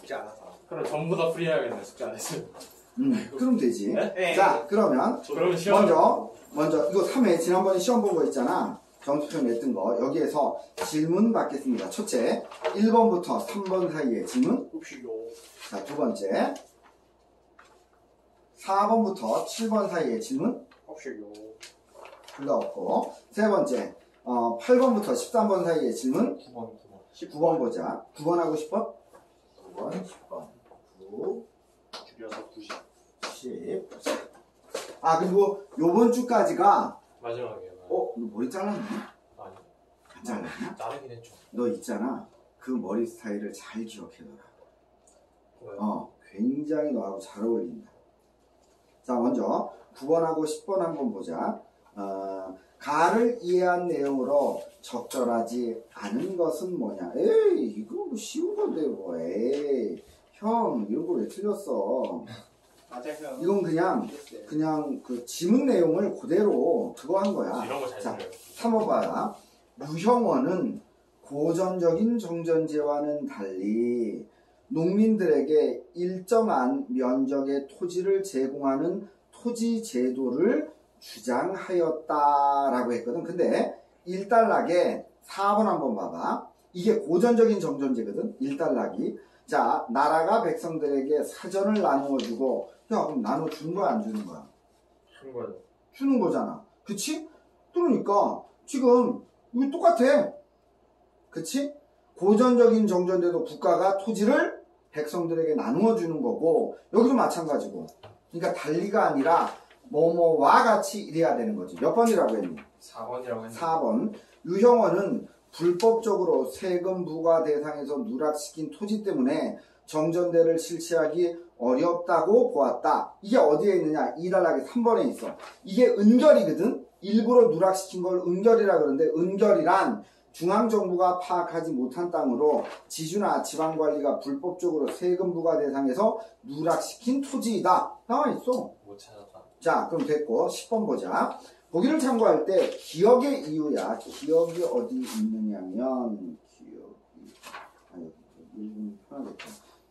숙제 안 한 사람. 그럼 전부 다 프리해야겠네, 숙제 안 했으면. 그럼 되지. 네? 자, 그러면 먼저 이거 3회 지난번에 시험 본 거 있잖아. 점수표 냈던 거. 여기에서 질문 받겠습니다. 첫째, 1번부터 3번 사이의 질문. 자, 두 번째, 4번부터 7번 사이의 질문. 둘 다 없고. 세 번째, 8번부터 13번 사이의 질문. 9번 보자. 9번 하고 싶어? 9번, 10번. 9. 줄여서 90. 10. 아, 그리고 요번 주까지가 마지막이에요. 너 머리 잘랐니? 아니. 안 잘랐냐? 자르긴 했죠. 너 있잖아. 그 머리 스타일을 잘 기억해둬라. 왜요? 굉장히 너하고 잘 어울린다. 자, 먼저 9번하고 10번 한번 보자. 가를 이해한 내용으로 적절하지 않은 것은 뭐냐? 에이, 이거 뭐 쉬운 건데 뭐. 에이, 형, 이런 거 왜 틀렸어? 맞아요. 이건 그냥 그 지문 내용을 그대로 그거 한 거야. 이런 거 잘 자, 들어요. 3번 봐라. 유형어는 고전적인 정전제와는 달리 농민들에게 일정한 면적의 토지를 제공하는 토지 제도를 주장하였다라고 했거든. 근데 1단락에 4번 한번 봐봐. 이게 고전적인 정전제거든. 1단락이. 자, 나라가 백성들에게 사전을 나누어주고, 야, 그럼 나눠주는 거야, 안 주는 거야? 주는 거예요. 주는 거잖아. 그치? 그러니까, 지금, 이거 똑같아. 그치? 고전적인 정전제도 국가가 토지를 백성들에게 나누어주는 거고, 여기도 마찬가지고. 그러니까 달리가 아니라, 뭐뭐와 같이 이래야 되는 거지. 몇 번이라고 했니? 4번이라고 했는데. 4번. 유형어는 불법적으로 세금 부과 대상에서 누락시킨 토지 때문에 정전대를 실시하기 어렵다고 보았다. 이게 어디에 있느냐? 2단락에 3번에 있어. 이게 은결이거든? 일부러 누락시킨 걸 은결이라 그러는데, 은결이란 중앙정부가 파악하지 못한 땅으로 지주나 지방관리가 불법적으로 세금 부과 대상에서 누락시킨 토지이다. 나와 있어. 못 찾았다. 자, 그럼 됐고 10번 보자. 보기를 참고할 때 기억의 이유야. 기억이 어디 있느냐면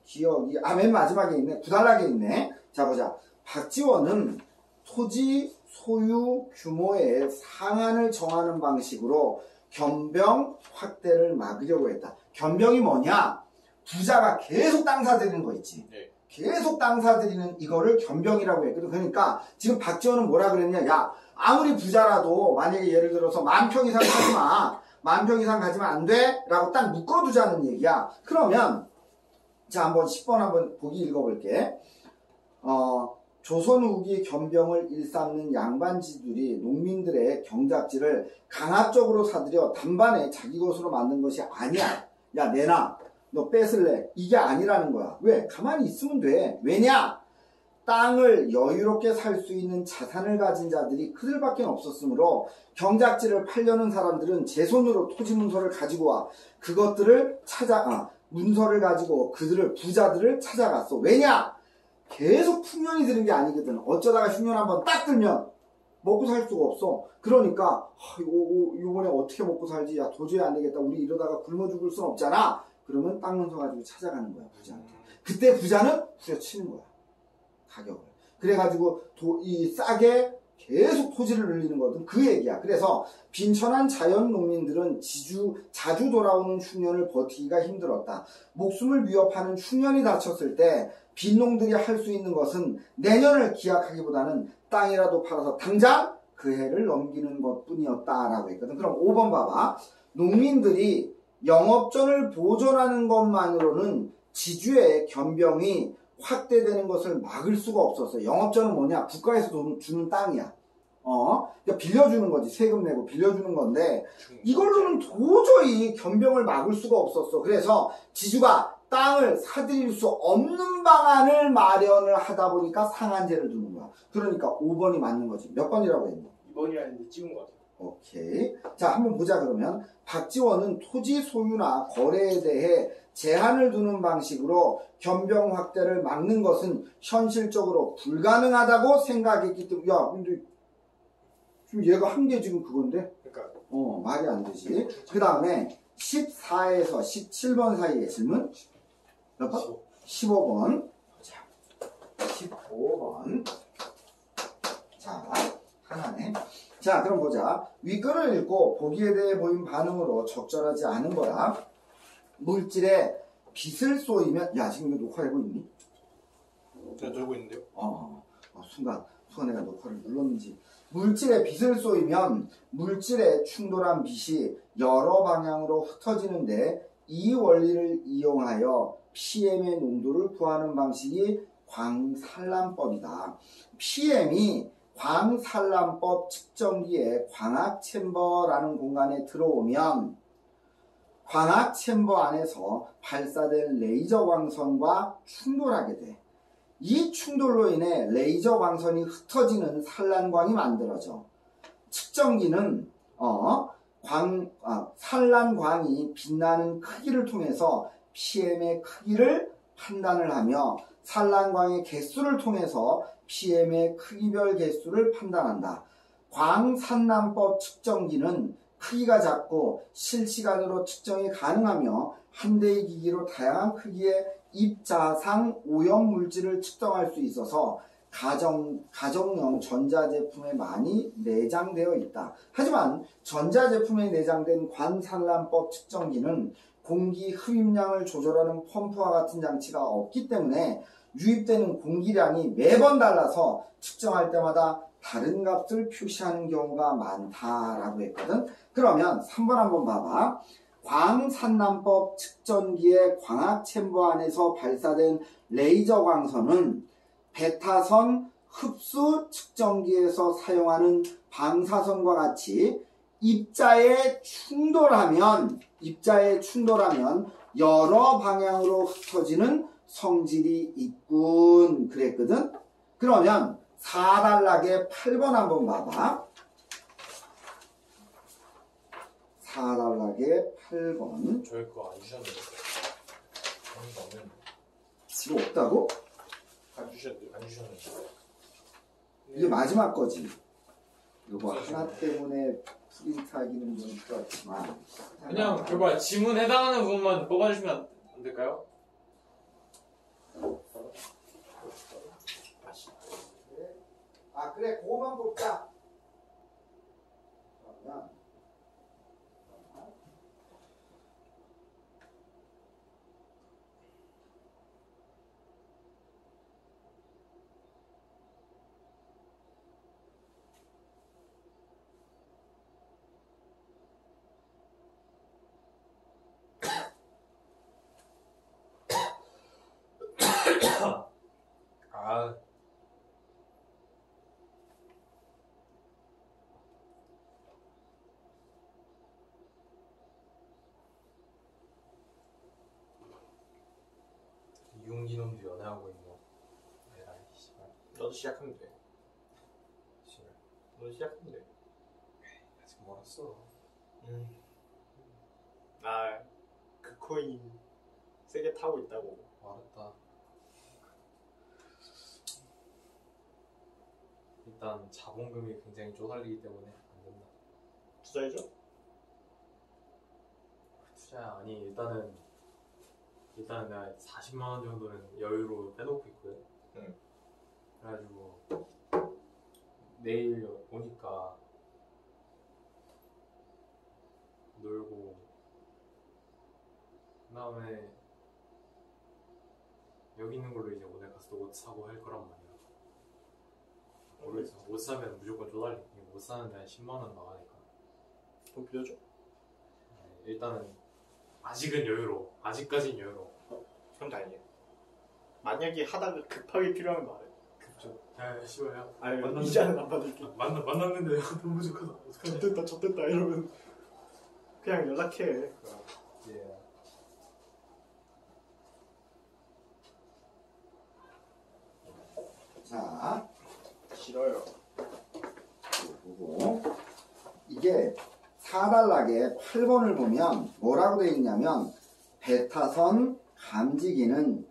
기억이 맨 마지막에 있네. 9단락에 있네. 자, 보자. 박지원은 토지 소유 규모의 상한을 정하는 방식으로 겸병 확대를 막으려고 했다. 겸병이 뭐냐? 부자가 계속 땅 사들이는 거 있지. 네. 계속 땅 사들이는 이거를 겸병이라고 했거든. 그러니까 지금 박지원은 뭐라 그랬냐? 야, 아무리 부자라도 만약에 예를 들어서 10,000평 이상 가지 마. 10,000평 이상 가지면 안 돼. 라고 딱 묶어두자는 얘기야. 그러면 자, 한번 10번 한번 보기 읽어볼게. 조선 후기 겸병을 일삼는 양반지들이 농민들의 경작지를 강압적으로 사들여 단반에 자기 것으로 만든 것이 아니야. 야, 내놔. 너 뺏을래. 이게 아니라는 거야. 왜? 가만히 있으면 돼. 왜냐? 땅을 여유롭게 살 수 있는 자산을 가진 자들이 그들밖에 없었으므로 경작지를 팔려는 사람들은 제 손으로 토지 문서를 가지고 와. 그것들을 문서를 가지고 부자들을 찾아갔어. 왜냐? 계속 흉년이 드는 게 아니거든. 어쩌다가 흉년 한번 딱 들면 먹고 살 수가 없어. 그러니까 이번에 어떻게 먹고 살지? 야, 도저히 안 되겠다. 우리 이러다가 굶어 죽을 순 없잖아. 그러면 땅 문서 가지고 찾아가는 거야, 부자한테. 그때 부자는 후려치는 거야, 가격을. 그래가지고 싸게 계속 토지를 늘리는 거든. 그 얘기야. 그래서 빈천한 자연 농민들은 자주 돌아오는 흉년을 버티기가 힘들었다. 목숨을 위협하는 흉년이 닥쳤을 때 빈농들이 할 수 있는 것은 내년을 기약하기보다는 땅이라도 팔아서 당장 그 해를 넘기는 것뿐이었다라고 했거든. 그럼 5번 봐봐. 농민들이 영업전을 보존하는 것만으로는 지주의 겸병이 확대되는 것을 막을 수가 없었어. 영업전은 뭐냐? 국가에서 주는 땅이야. 그러니까 빌려주는 거지. 세금 내고 빌려주는 건데 이걸로는 도저히 겸병을 막을 수가 없었어. 그래서 지주가 땅을 사들일 수 없는 방안을 마련을 하다 보니까 상한제를 두는 거야. 그러니까 5번이 맞는 거지. 몇 번이라고 했니? 2번이라는데 찍은 것 같아요. 오케이. 자, 한번 보자. 그러면 박지원은 토지 소유나 거래에 대해 제한을 두는 방식으로 겸병 확대를 막는 것은 현실적으로 불가능하다고 생각했기 때문에, 야, 근데 지금 얘가 한 게 지금 그건데? 그러니까 말이 안 되지. 그 다음에 14에서 17번 사이의 질문? 몇 번? 15번. 자, 15번. 자, 하나네. 자, 그럼 보자. 윗글을 읽고 보기에 대해 보인 반응으로 적절하지 않은 거야. 물질에 빛을 쏘이면, 야, 지금 이거 녹화되고 있니? 제가 들고 있는데요. 순간 내가 녹화를 눌렀는지. 물질에 빛을 쏘이면 물질에 충돌한 빛이 여러 방향으로 흩어지는데 이 원리를 이용하여 PM의 농도를 구하는 방식이 광산란법이다. PM이 광산란법 측정기의 광학챔버라는 공간에 들어오면 광학챔버 안에서 발사된 레이저 광선과 충돌하게 돼. 이 충돌로 인해 레이저 광선이 흩어지는 산란광이 만들어져. 측정기는 산란광이 빛나는 크기를 통해서 PM의 크기를 판단을 하며 산란광의 개수를 통해서 PM의 크기별 개수를 판단한다. 광산란법 측정기는 크기가 작고 실시간으로 측정이 가능하며 한 대의 기기로 다양한 크기의 입자상 오염물질을 측정할 수 있어서 가정용 전자제품에 많이 내장되어 있다. 하지만 전자제품에 내장된 광산란법 측정기는 공기 흡입량을 조절하는 펌프와 같은 장치가 없기 때문에 유입되는 공기량이 매번 달라서 측정할 때마다 다른 값을 표시하는 경우가 많다라고 했거든. 그러면 3번 한번 봐봐. 광산란법 측정기의 광학챔버 안에서 발사된 레이저 광선은 베타선 흡수 측정기에서 사용하는 방사선과 같이 입자에 충돌하면 여러 방향으로 흩어지는 성질이 있군 그랬거든. 그러면 4단락의 8번 한번 봐봐. 4단락의 8번. 저희 거 안 주셨는데. 아닌 거 없는데. 이거 없다고? 안 주셨는데. 이게 마지막 거지. 이거 하나 때문에 프린트하기는 좀 그렇지만. 그냥 그거 지문 해당하는 부분만 뽑아주시면 안 될까요? 그래, 그거만 뽑자. 그러면 이용기놈도 연애하고 있노. 에라이 씨발. 너도 시작하면 돼. 씨발. 너도 시작하면 돼. 아직 멀었어. 그 코인 세게 타고 있다고. 알았다. 일단 자본금이 굉장히 쪼달리기 때문에 안 된다. 투자해줘? 투자야 아니 일단은 내가 40만 원 정도는 여유로 빼놓고 있거든. 응. 그래가지고 내일 오니까 놀고 그다음에 여기 있는 걸로 이제 오늘 가서 옷 사고 할 거란 말이야. 모르겠어. 옷 사면 무조건 쪼달리. 옷 사는데 한 10만 원 나가니까. 돈 빌려줘? 일단은 아직은 여유로. 아직까진 여유로. 그럼 다행이야. 만약에 하다가 급하게 필요하면 말해. 급조. 야 씨발야. 아니 이자는 안 받을게. 만났는데 돈 부족하다. 어떡하냐. 젖됐다 이러면 그냥 연락해. 예. 자, 싫어요. 보고 이게 4단락에 8번을 보면 뭐라고 되어 있냐면 베타선 감지기는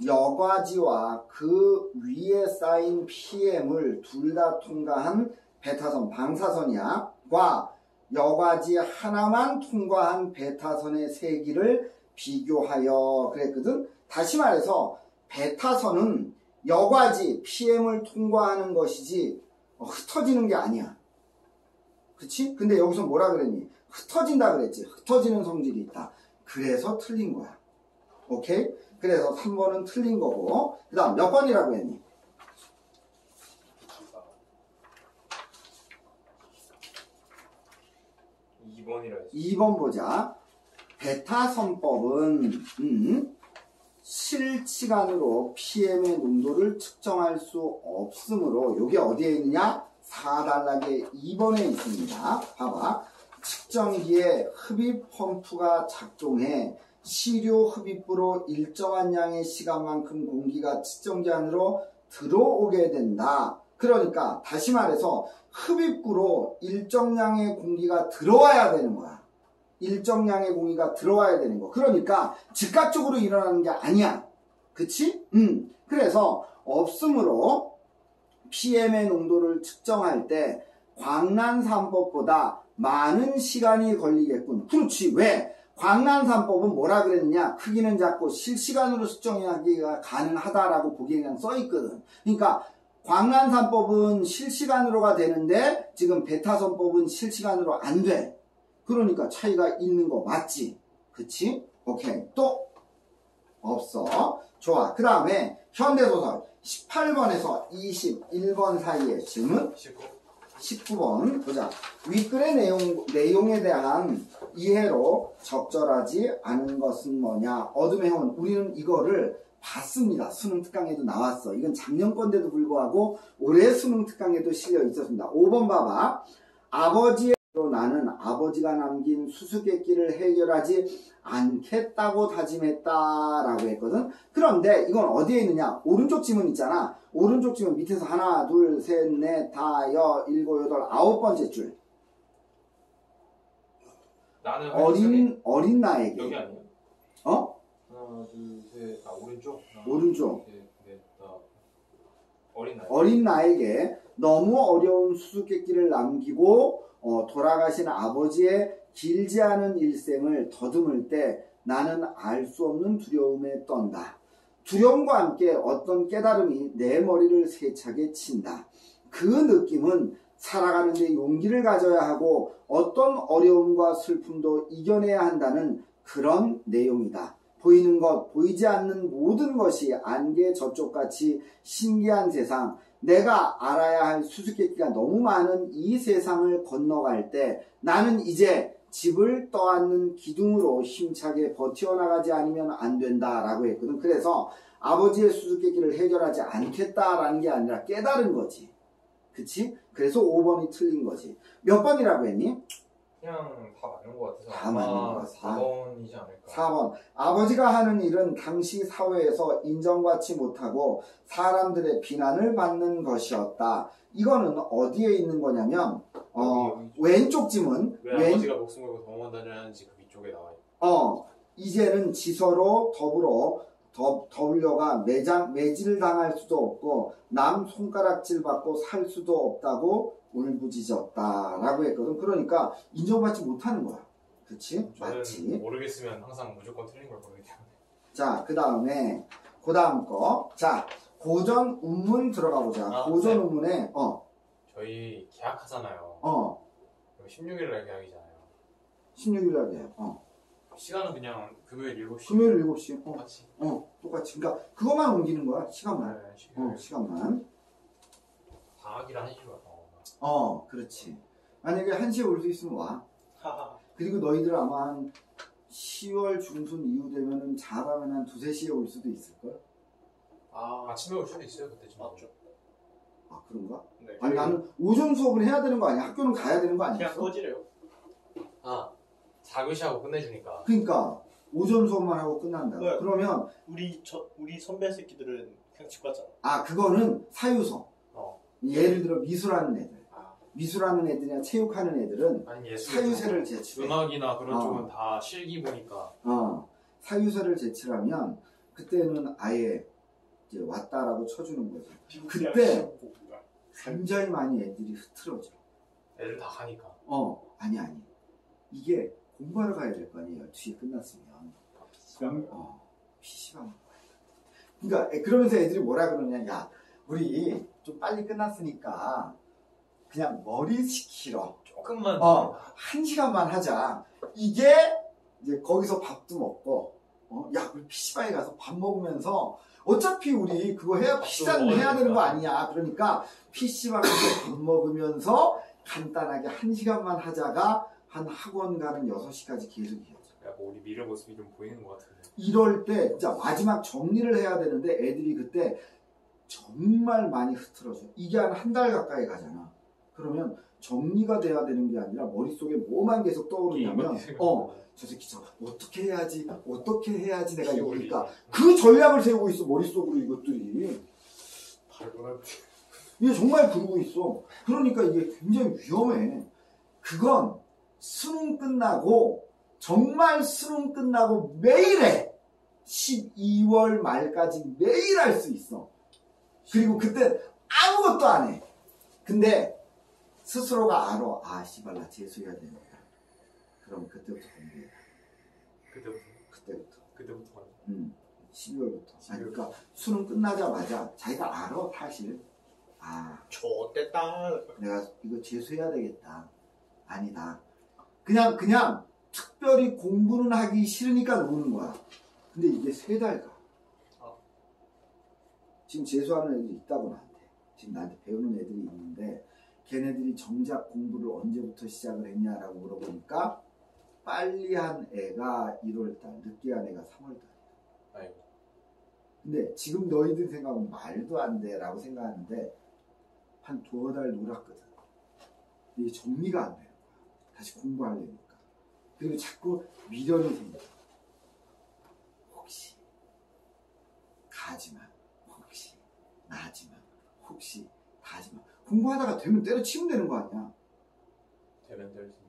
여과지와 그 위에 쌓인 PM을 둘 다 통과한 베타선 방사선이야 과 여과지 하나만 통과한 베타선의 세기를 비교하여 그랬거든. 다시 말해서 베타선은 여과지 PM을 통과하는 것이지 흩어지는 게 아니야. 그치? 근데 여기서 뭐라 그랬니? 흩어진다 그랬지. 흩어지는 성질이 있다. 그래서 틀린 거야. 오케이? 그래서 3번은 틀린 거고. 그 다음 몇 번이라고 했니? 2번이라 했어. 2번 보자. 베타선법은 실시간으로 PM의 농도를 측정할 수 없으므로 이게 어디에 있느냐? 4단락의 2번에 있습니다. 봐봐. 측정기에 흡입 펌프가 작동해 시료 흡입부로 일정한 양의 시간만큼 공기가 측정기 안으로 들어오게 된다. 그러니까 다시 말해서 흡입구로 일정량의 공기가 들어와야 되는 거야. 일정량의 공기가 들어와야 되는 거. 그러니까 즉각적으로 일어나는 게 아니야. 그치? 그래서 없으므로 PM의 농도를 측정할 때 광란산법보다 많은 시간이 걸리겠군. 그렇지. 왜? 광란산법은 뭐라 그랬느냐? 크기는 작고 실시간으로 측정하기가 가능하다라고 보기에 그냥 써있거든. 그러니까 광란산법은 실시간으로가 되는데 지금 베타선법은 실시간으로 안 돼. 그러니까 차이가 있는 거 맞지? 그치? 오케이. 또? 없어. 좋아. 그 다음에 현대소설 18번에서 21번 사이에 질문 19번 보자. 윗글의 내용에 대한 이해로 적절하지 않은 것은 뭐냐? 어둠의 형은 우리는 이거를 봤습니다. 수능 특강에도 나왔어. 이건 작년 건데도 불구하고 올해 수능 특강에도 실려 있었습니다. 5번 봐봐. 아버지의 나는 아버지가 남긴 수수께끼를 해결하지 않겠다고 다짐했다라고 했거든. 그런데 이건 어디에 있느냐? 오른쪽 지문 있잖아. 오른쪽 지문 밑에서 하나, 둘, 셋, 넷, 다, 여, 일곱, 여덟, 9번째 줄. 나는 어린 나에게. 여기 아니에요? 어? 하나, 둘, 셋, 오른쪽. 하나, 오른쪽. 둘, 셋, 넷, 다. 어린 나이. 어린 나에게 너무 어려운 수수께끼를 남기고 돌아가신 아버지의 길지 않은 일생을 더듬을 때 나는 알 수 없는 두려움에 떤다. 두려움과 함께 어떤 깨달음이 내 머리를 세차게 친다. 그 느낌은 살아가는 데 용기를 가져야 하고 어떤 어려움과 슬픔도 이겨내야 한다는 그런 내용이다. 보이는 것, 보이지 않는 모든 것이 안개 저쪽같이 신기한 세상, 내가 알아야 할 수수께끼가 너무 많은 이 세상을 건너갈 때 나는 이제 집을 떠안는 기둥으로 힘차게 버텨나가지 않으면 안 된다라고 했거든. 그래서 아버지의 수수께끼를 해결하지 않겠다라는 게 아니라 깨달은 거지. 그치? 그래서 5번이 틀린 거지. 몇 번이라고 했니? 그냥 다 맞는 것 같아서 다 맞는 것 같아. 4번이지 않을까. 4번. 아버지가 하는 일은 당시 사회에서 인정받지 못하고 사람들의 비난을 받는 것이었다. 이거는 어디에 있는 거냐면 왼쪽 지문. 왜 아버지가 목숨 걸고 도망만 다녔는지 그 위쪽에 나와 있고. 이제는 지서로 더불려가 매질 당할 수도 없고 남 손가락질 받고 살 수도 없다고 울부짖었다라고 했거든. 그러니까 인정받지 못하는 거야. 그치? 저는 맞지? 모르겠으면 항상 무조건 틀린 걸 고르기 때문에. 자, 그 다음에 그 다음 거. 자, 고전 운문 들어가 보자. 고전 운문에 저희 계약하잖아요. 16일날 계약이잖아요. 16일날 계약. 시간은 그냥 금요일 7시. 금요일 7시. 똑같이. 똑같이. 그러니까 그것만 옮기는 거야. 시간만. 네, 시간만. 방학이라 1시로 왔다. 그렇지. 만약에 1시에 올 수 있으면 와. 그리고 너희들 아마 한 10월 중순 이후 되면은 잘하면 한 2, 3시에 올 수도 있을걸? 아침에 올 수도 있어요, 그때쯤. 맞죠. 그런가? 네. 아니, 나는 오전 수업을 해야 되는 거 아니야? 학교는 가야 되는 거 그냥 아니었어? 꺼지래요. 4교시하고 끝내주니까. 그러니까 오전 수업만 하고 끝난다. 네. 그러면 우리 선배 새끼들은 그냥 집 갔잖아. 그거는 사유서. 예를 들어 미술하는 애들. 미술하는 애들이나 체육하는 애들은 아니, 예술 사유서를 제출해. 음악이나 그런 쪽은 다 실기 보니까. 사유서를 제출하면 그때는 아예 이제 왔다라고 쳐주는 거지. 그때 굉장히 많이 애들이 흐트러져. 애들 다 가니까. 아니. 이게 공부하러 가야 될 거 아니에요. 12시에 끝났으면. PC방. 그러니까 그러면서 애들이 뭐라 그러냐, 야, 우리 좀 빨리 끝났으니까 그냥 머리 식히러 조금만 1시간만 하자. 이게 이제 거기서 밥도 먹고 야, 우리 PC방에 가서 밥 먹으면서 어차피 우리 그거 PC방은 해야 되는 거 아니냐. 그러니까 PC방에서 밥 먹으면서 간단하게 1시간만 하자가 한 학원 가는 6시까지 계속 이어져. 야, 뭐 우리 미래 모습이 좀 보이는 것 같은데. 이럴 때 진짜 마지막 정리를 해야 되는데 애들이 그때 정말 많이 흐트러져. 이게 한 달 가까이 가잖아. 그러면 정리가 돼야 되는 게 아니라 머릿속에 뭐만 계속 떠오르냐면 저 새끼 어떻게 해야지 내가 이기니까 그 전략을 세우고 있어. 머릿속으로 이것들이 이게 정말 그러고 있어. 그러니까 이게 굉장히 위험해. 그건 수능 끝나고 정말 수능 끝나고 매일 해. 12월 말까지 매일 할 수 있어. 그리고 그때 아무것도 안 해. 근데 스스로가 알아. 아, 씨발, 나 재수해야 되는다. 그럼 그때부터 공부해. 그때부터. 12월부터. 그러니까 수능 끝나자마자 자기가 알아, 사실. 아, 좋댔다. 내가 이거 재수해야 되겠다. 아니다. 그냥 특별히 공부는 하기 싫으니까 노는 거야. 근데 이게 3달 가. 지금 재수하는 애들이 있다고 나한테. 지금 나한테 배우는 애들이 있는데 걔네들이 정작 공부를 언제부터 시작을 했냐라고 물어보니까 빨리 한 애가 1월달, 늦게 한 애가 3월달이야. 아이고. 근데 지금 너희들 생각은 말도 안 돼 라고 생각하는데 한 2달 놀았거든. 이게 정리가 안 되는 거야. 다시 공부하려니까. 그리고 자꾸 미련이 생겨. 혹시 가지마. 혹시 나지마. 혹시 다지마. 공부하다가 되면 때려치면 되는 거 아니야. 되면 때려친다.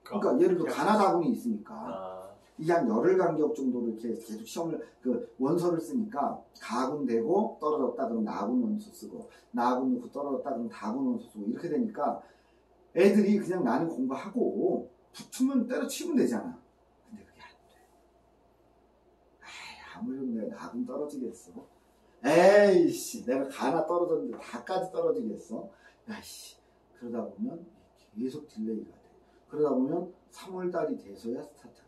그러니까 예를 들어 가나다군이 있으니까 이게 한 열흘 간격 정도로 이렇게 계속 시험을 원서를 쓰니까 가군 되고 떨어졌다 그러면 나군 원서 쓰고 나군 놓고 떨어졌다 그러면 다군 원서 쓰고 이렇게 되니까 애들이 그냥 나는 공부하고 붙으면 때려치면 되잖아. 근데 그게 안 돼. 아무리 내가 나군 떨어지겠어. 에이씨, 내가 가나 떨어졌는데 다까지 떨어지겠어? 야이씨, 그러다 보면 계속 딜레이가 돼. 그러다 보면 3월달이 돼서야 스타트가 돼.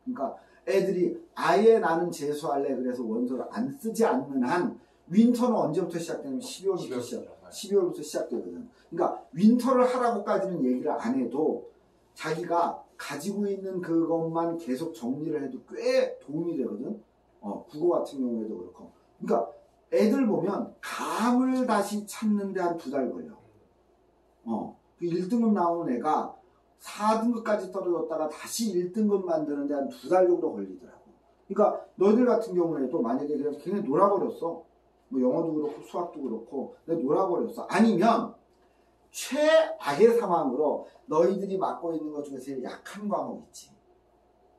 그러니까 애들이 아예 나는 재수할래 그래서 원서를 안 쓰지 않는 한 윈터는 언제부터 시작되냐면 12월부터 시작되거든. 그러니까 윈터를 하라고까지는 얘기를 안 해도 자기가 가지고 있는 그것만 계속 정리를 해도 꽤 도움이 되거든. 국어 같은 경우에도 그렇고. 그러니까 애들 보면 감을 다시 찾는데 한 2달 걸려. 그 1등급 나오는 애가 4등급까지 떨어졌다가 다시 1등급 만드는데 한 2달 정도 걸리더라고. 그러니까 너희들 같은 경우에도 만약에 그냥 걔네 놀아버렸어. 뭐 영어도 그렇고 수학도 그렇고 내가 놀아버렸어. 아니면 최악의 상황으로 너희들이 맡고 있는 것 중에 제일 약한 과목 있지.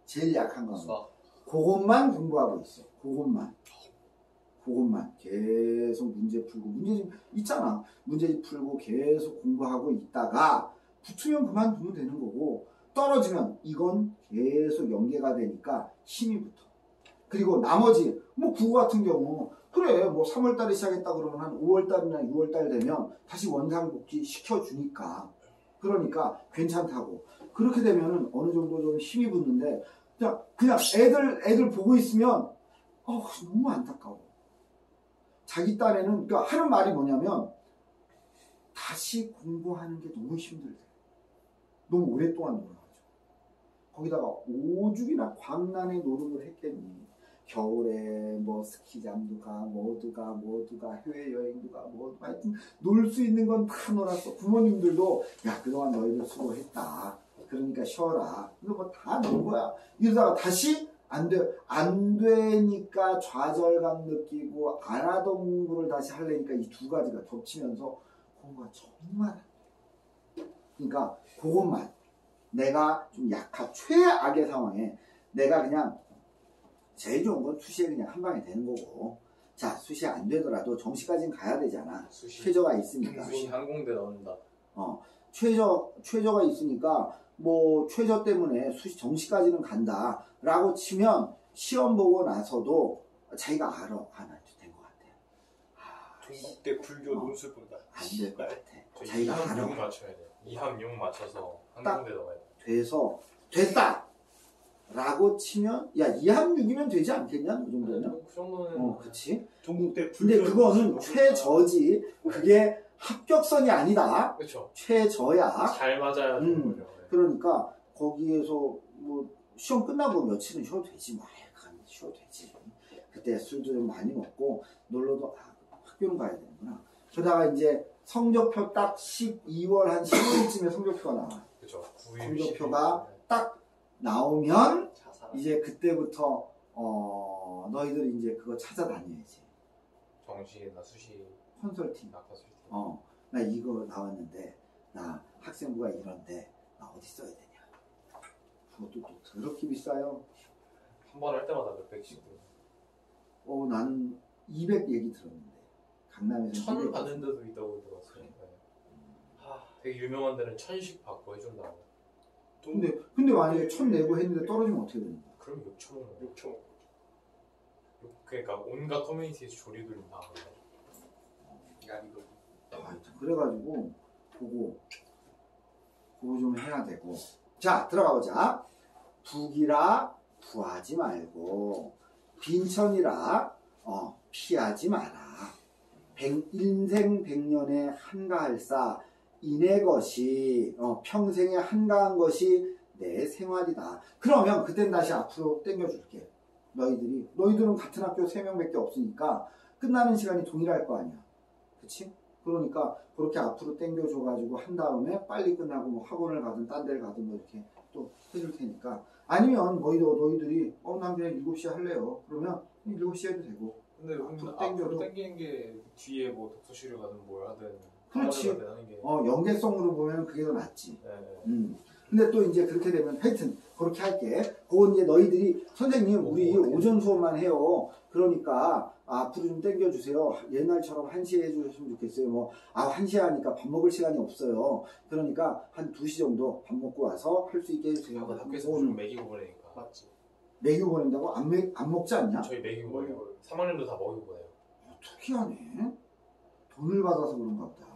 제일 약한 과목. 그것만 공부하고 있어. 그것만 계속 문제 풀고 문제집 있잖아. 문제집 풀고 계속 공부하고 있다가 붙으면 그만두면 되는 거고 떨어지면 이건 계속 연계가 되니까 힘이 붙어. 그리고 나머지 뭐 국어 같은 경우 그래 뭐 3월달에 시작했다 그러면 한 5월달이나 6월달 되면 다시 원상복귀 시켜주니까 그러니까 괜찮다고. 그렇게 되면은 어느 정도 좀 힘이 붙는데 그냥 애들 보고 있으면 너무 안타까워. 자기 딴에는 그러니까 하는 말이 뭐냐면 다시 공부하는 게 너무 힘들대. 너무 오랫동안 놀아가지고. 거기다가 오죽이나 광란의 노름을 했겠니. 겨울에 뭐 스키장도 가, 모두 가, 해외여행도 가, 하여튼 놀 수 있는 건 다 놀았어. 부모님들도 야 그동안 너희들 수고했다. 그러니까 쉬어라. 이거 뭐 다 논 거야. 이러다가 다시 안 되니까 좌절감 느끼고 안 하던 공부를 다시 하려니까 이 2가지가 겹치면서 공부가 정말 안 돼. 그러니까 그것만 내가 좀 약한 최악의 상황에 내가 그냥 제일 좋은 건 수시에 그냥 한 방에 되는 거고 자 수시 안 되더라도 정시까지는 가야 되잖아. 최저가 있으니까. 수시 항공대 나온다. 최저가 있으니까 뭐 최저 때문에 수시 정시까지는 간다. 라고 치면 시험 보고 나서도 자기가 알아. 아, 나 된 것 같아. 전국대 불교 논술 본다. 안 될 것 같아. 저 자기가 2함 알아. 6 맞춰야 돼요. 2함 6 맞춰서 한 딱. 군데 넣어야 돼요. 돼서 됐다! 라고 치면 야 2함 6이면 되지 않겠냐? 그 정도면? 그 정도는 그치? 전국대 불교 근데 그거는 논술 최저지. 그게 합격선이 아니다. 그렇죠. 최저야. 잘 맞아야 되는 거죠. 네. 그러니까 거기에서 뭐 시험 끝나고 며칠은 쉬어도 되지 뭐. 쉬어도 되지. 그때 술도 좀 많이 먹고 놀러도 학교는 가야 되는구나. 그러다가 이제 성적표 딱 12월 한 15일쯤에 성적표가 나와. 그렇죠. 성적표가 딱 나오면 자살. 이제 그때부터 너희들이 이제 그거 찾아다녀야지. 정시나 수시, 컨설팅. 낙타 수시. 나 이거 나왔는데 나 학생부가 이런데 나 어디 써야 되냐. 그것도 또 더럽게 비싸요. 한 번 할 때마다 몇 백씩. 나는 200 얘기 들었는데 강남에서 1000 받는 데도 있다고 들었어요. 네. 되게 유명한 데는 1000씩 받고 해준다고. 근데 만약에 1000 내고 했는데 떨어지면 어떻게 되는 거야? 그럼 6,000원. 6천. 그러니까 온갖 커뮤니티에서 조리돌림 다 하는 거죠. 야 이거. 그래가지고 그거 좀 해야 되고. 자, 들어가 보자. 북이라 구하지 말고 빈천이라 피하지 마라. 인생 백년에 한가할사 이내 것이 평생에 한가한 것이 내 생활이다. 그러면 그땐 다시 앞으로 땡겨줄게. 너희들은 같은 학교 3명밖에 없으니까 끝나는 시간이 동일할 거 아니야. 그치? 그러니까 그렇게 앞으로 땡겨줘가지고 한 다음에 빨리 끝나고 뭐 학원을 가든 딴 데를 가든 뭐 이렇게 또 해줄 테니까. 아니면 너희들이 난 그냥 7시에 할래요. 그러면 7시에 해도 되고. 근데 앞으로 땡기는 게 뒤에 뭐 독서실을 가든 뭘 하든 그렇지. 하는 게. 연계성으로 보면 그게 더 낫지. 네. 근데 또 이제 그렇게 되면 하여튼 그렇게 할게. 그건 이제 너희들이 선생님 우리 오전 수업만 해요. 그러니까 앞으로 좀 땡겨주세요. 옛날처럼 1시에 해주셨으면 좋겠어요. 뭐 1시에 하니까 밥 먹을 시간이 없어요. 그러니까 한 2시 정도 밥 먹고 와서 할 수 있게 해주세요. 학교에서 좀 먹이고 보내니까. 맞지. 먹이고 보낸다고? 안 먹지 않냐? 저희 먹이고 보내요. 3학년도 다 먹이고 보내요. 특이하네. 돈을 받아서 그런가 보다.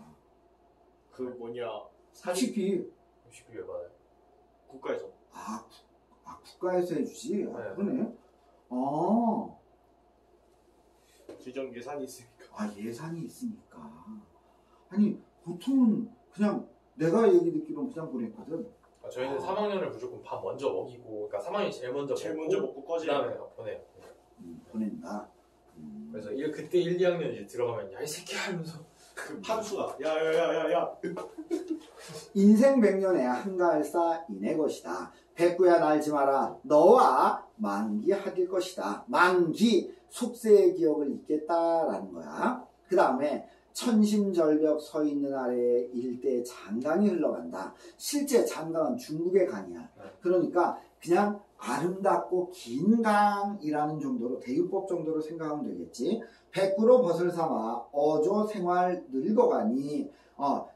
그 뭐냐 사식비. 쉽게 왜 받아요? 국가에서. 국가에서 해주지? 네. 그러네. 지정 예산이 있으니까. 예산이 있으니까. 아니, 보통은 그냥 내가 얘기 듣기로는 그냥 보냈거든. 저희는 3학년을 무조건 밥 먼저 먹이고, 그러니까 3학년이 제일 먼저 먹고 꺼지면 그다음에 보내요. 보낸다. 그래서 그때 1, 2학년 이제 들어가면 야 이 새끼 하면서 그 판수가 야야야야야. 인생 백년에 한가할사 이내 것이다. 백구야 날지 마라. 너와 만기하길 것이다. 만기 속세의 기억을 잊겠다라는 거야. 그 다음에 천심절벽 서 있는 아래에 일대 장강이 흘러간다. 실제 장강은 중국의 강이야. 그러니까 그냥 아름답고 긴 강이라는 정도로 대유법 정도로 생각하면 되겠지. 백구로 벗을 삼아 어조 생활 늙어가니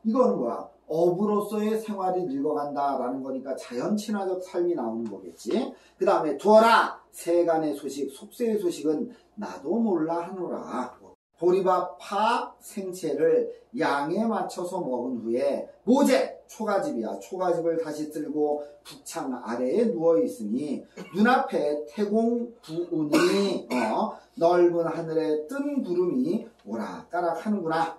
이거는 뭐야? 업으로서의 생활이 늙어간다라는 거니까 자연 친화적 삶이 나오는 거겠지. 그 다음에 두어라 세간의 소식 속세의 소식은 나도 몰라 하노라. 보리밥 파 생채를 양에 맞춰서 먹은 후에 모제 초가집이야. 초가집을 다시 들고 북창 아래에 누워 있으니 눈앞에 태공 부운이 넓은 하늘에 뜬 구름이 오락가락 하는구나.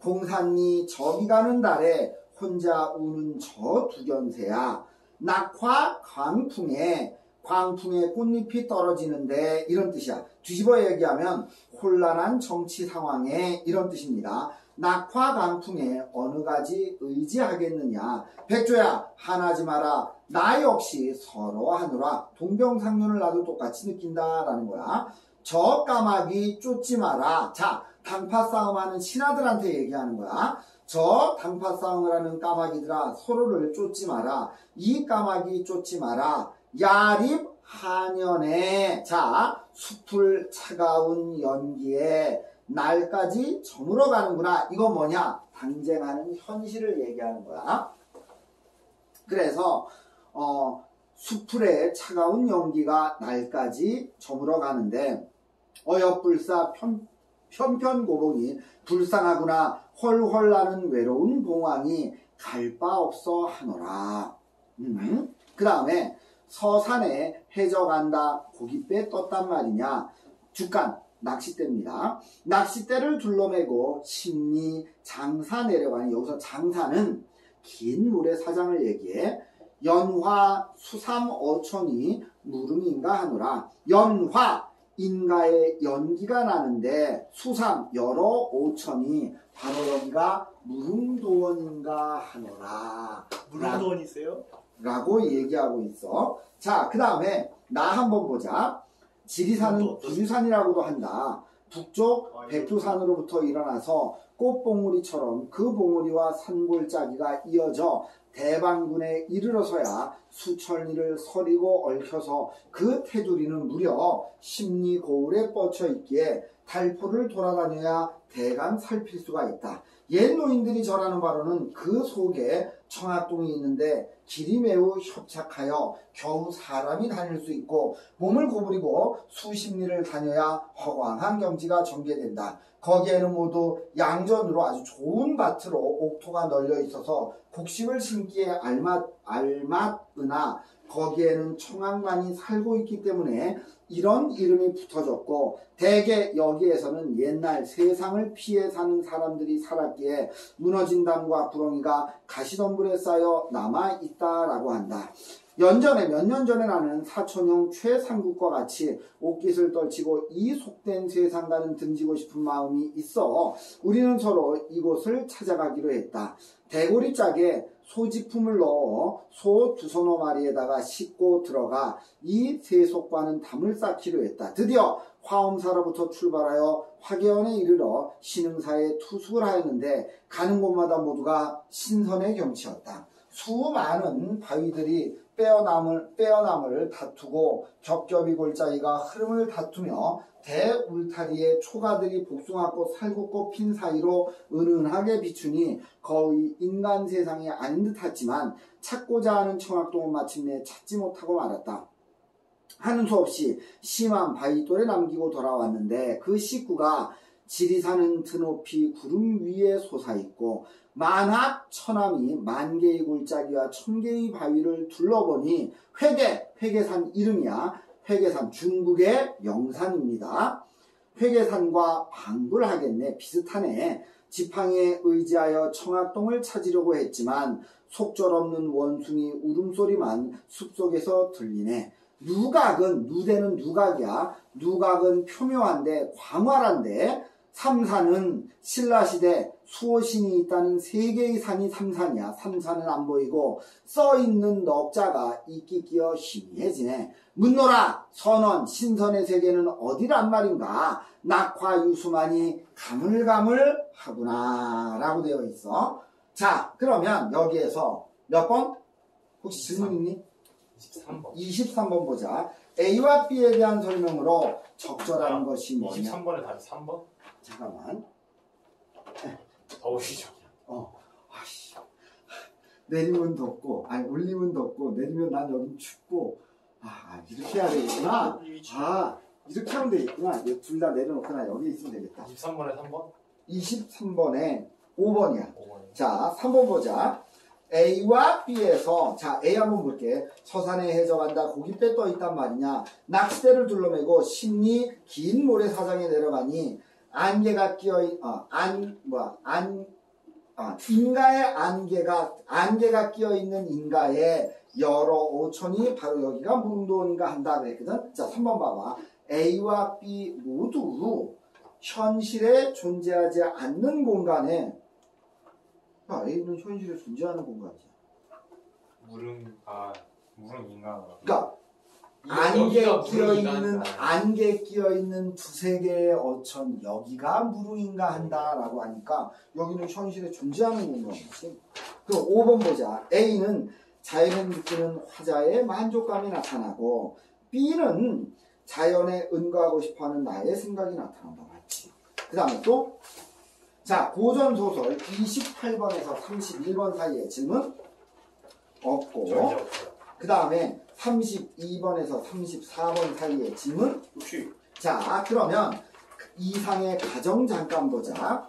공산리 저기 가는 달에 혼자 우는 저 두견새야. 낙화 광풍에 꽃잎이 떨어지는데 이런 뜻이야. 뒤집어 얘기하면 혼란한 정치 상황에 이런 뜻입니다. 낙화 강풍에 어느 가지 의지하겠느냐. 백조야 화나지 마라. 나 역시 서러워하노라. 동병상련을 나도 똑같이 느낀다라는 거야. 저 까마귀 쫓지 마라. 자, 당파 싸움하는 신하들한테 얘기하는 거야. 저 당파 싸움을 하는 까마귀들아 서로를 쫓지 마라. 이 까마귀 쫓지 마라. 야립 한연에 자 숲을 차가운 연기에 날까지 저물어 가는구나. 이건 뭐냐? 당쟁하는 현실을 얘기하는 거야. 그래서 수풀에 차가운 연기가 날까지 저물어 가는데 어여불사 편편고봉이 불쌍하구나 헐헐 나는 외로운 봉황이 갈 바 없어 하노라. 그 다음에 서산에 해적한다 고깃배 떴단 말이냐. 주간 낚싯대입니다. 낚싯대를 둘러매고 심리 장사 내려가니 여기서 장사는 긴 물의 사장을 얘기해 연화 수삼 어촌이 무릉인가 하노라. 연화 인가에 연기가 나는데 수삼 여러 오천이 바로 여기가 무릉도원인가 하노라. 무릉도원이세요? 라고 얘기하고 있어. 자, 그 다음에 나 한번 보자. 지리산은 부유산이라고도 한다. 북쪽 백두산으로부터 일어나서 꽃봉우리처럼 그 봉우리와 산골짜기가 이어져 대방군에 이르러서야 수천리를 서리고 얽혀서 그 테두리는 무려 십리 고을에 뻗쳐 있기에 달포를 돌아다녀야 대강 살필 수가 있다. 옛 노인들이 절하는 바로는 그 속에 청학동이 있는데 길이 매우 협착하여 겨우 사람이 다닐 수 있고 몸을 구부리고 수십리를 다녀야 허광한 경지가 전개된다. 거기에는 모두 양전으로 아주 좋은 밭으로 옥토가 널려 있어서 곡식을 심기에 알맞으나 거기에는 청학만이 살고 있기 때문에 이런 이름이 붙어졌고 대개 여기에서는 옛날 세상을 피해 사는 사람들이 살았기에 무너진 담과 구렁이가 가시덤불에 쌓여 남아있다라고 한다. 연전에 몇 년 전에 나는 사촌형 최상국과 같이 옷깃을 떨치고 이 속된 세상과는 등지고 싶은 마음이 있어 우리는 서로 이곳을 찾아가기로 했다. 대고리 짝에 소지품을 넣어 소 두서너 마리에다가 싣고 들어가 이 세속과는 담을 쌓기로 했다. 드디어 화엄사로부터 출발하여 화계원에 이르러 신흥사에 투숙을 하였는데 가는 곳마다 모두가 신선의 경치였다. 수많은 바위들이 빼어남을 다투고 겹겹이 골짜기가 흐름을 다투며 대울타리에 초가들이 복숭아꽃 살구꽃 핀 사이로 은은하게 비추니 거의 인간 세상이 아닌 듯했지만 찾고자 하는 청학동은 마침내 찾지 못하고 말았다. 하는 수 없이 심한 바위돌에 남기고 돌아왔는데 그 식구가 지리산은 드높이 구름 위에 솟아있고 만합 천암이 만개의 골짜기와 천개의 바위를 둘러보니 회계산 이름이야. 회계산 중국의 명산입니다. 회계산과 방불하겠네. 비슷하네. 지팡이에 의지하여 청학동을 찾으려고 했지만 속절없는 원숭이 울음소리만 숲속에서 들리네. 누각은 누대는 누각이야. 누각은 표묘한데 광활한데 삼산은 신라시대 수호신이 있다는 세 개의 산이 삼산이야. 삼산은 안 보이고 써있는 넉자가 이끼 끼어 희미해지네. 묻노라 선원 신선의 세계는 어디란 말인가. 낙화 유수만이 가물가물 하구나 라고 되어 있어. 자, 그러면 여기에서 몇 번? 혹시 질문 있니? 23번. 23번 보자. A와 B에 대한 설명으로 적절한 것이 뭐냐? 23번에 답이 3번? 잠깐만. 더우시죠? 아씨. 내리면 덥고, 아니, 올리면 덥고, 내리면 난 여기 춥고, 이렇게 해야 되겠구나. 이렇게 하면 되겠구나. 둘 다 내려놓거나 여기 있으면 되겠다. 23번에 3번? 23번에 5번이야. 5번이요. 자, 3번 보자. A와 B에서, 자, A 한번 볼게. 서산에 해적한다 고깃배 떠 있단 말이냐. 낚싯대를 둘러매고 심리 긴 모래사장에 내려가니 안개가 인가의 안개가 끼어있는 인가에 여러 오천이 바로 여기가 무릉도원인가 한다 그랬거든. 자, 3번 봐봐. A와 B 모두 현실에 존재하지 않는 공간에 A는 현실에 존재하는 공간이야. 무릉인가? 그러니까 안개 끼어있는 두세 개의 어천 여기가 무릉인가 한다라고 하니까 여기는 현실에 존재하는 공간이지. 그럼 5번 보자. A는 자연을 느끼는 화자의 만족감이 나타나고 B는 자연에 은거하고 싶어하는 나의 생각이 나타난다. 맞지? 그 다음에 또 자, 고전소설 28번에서 31번 사이에 질문 없고 그 다음에 32번에서 34번 사이의 질문. 혹시 자, 그러면 이상의 가정 잠깐 보자.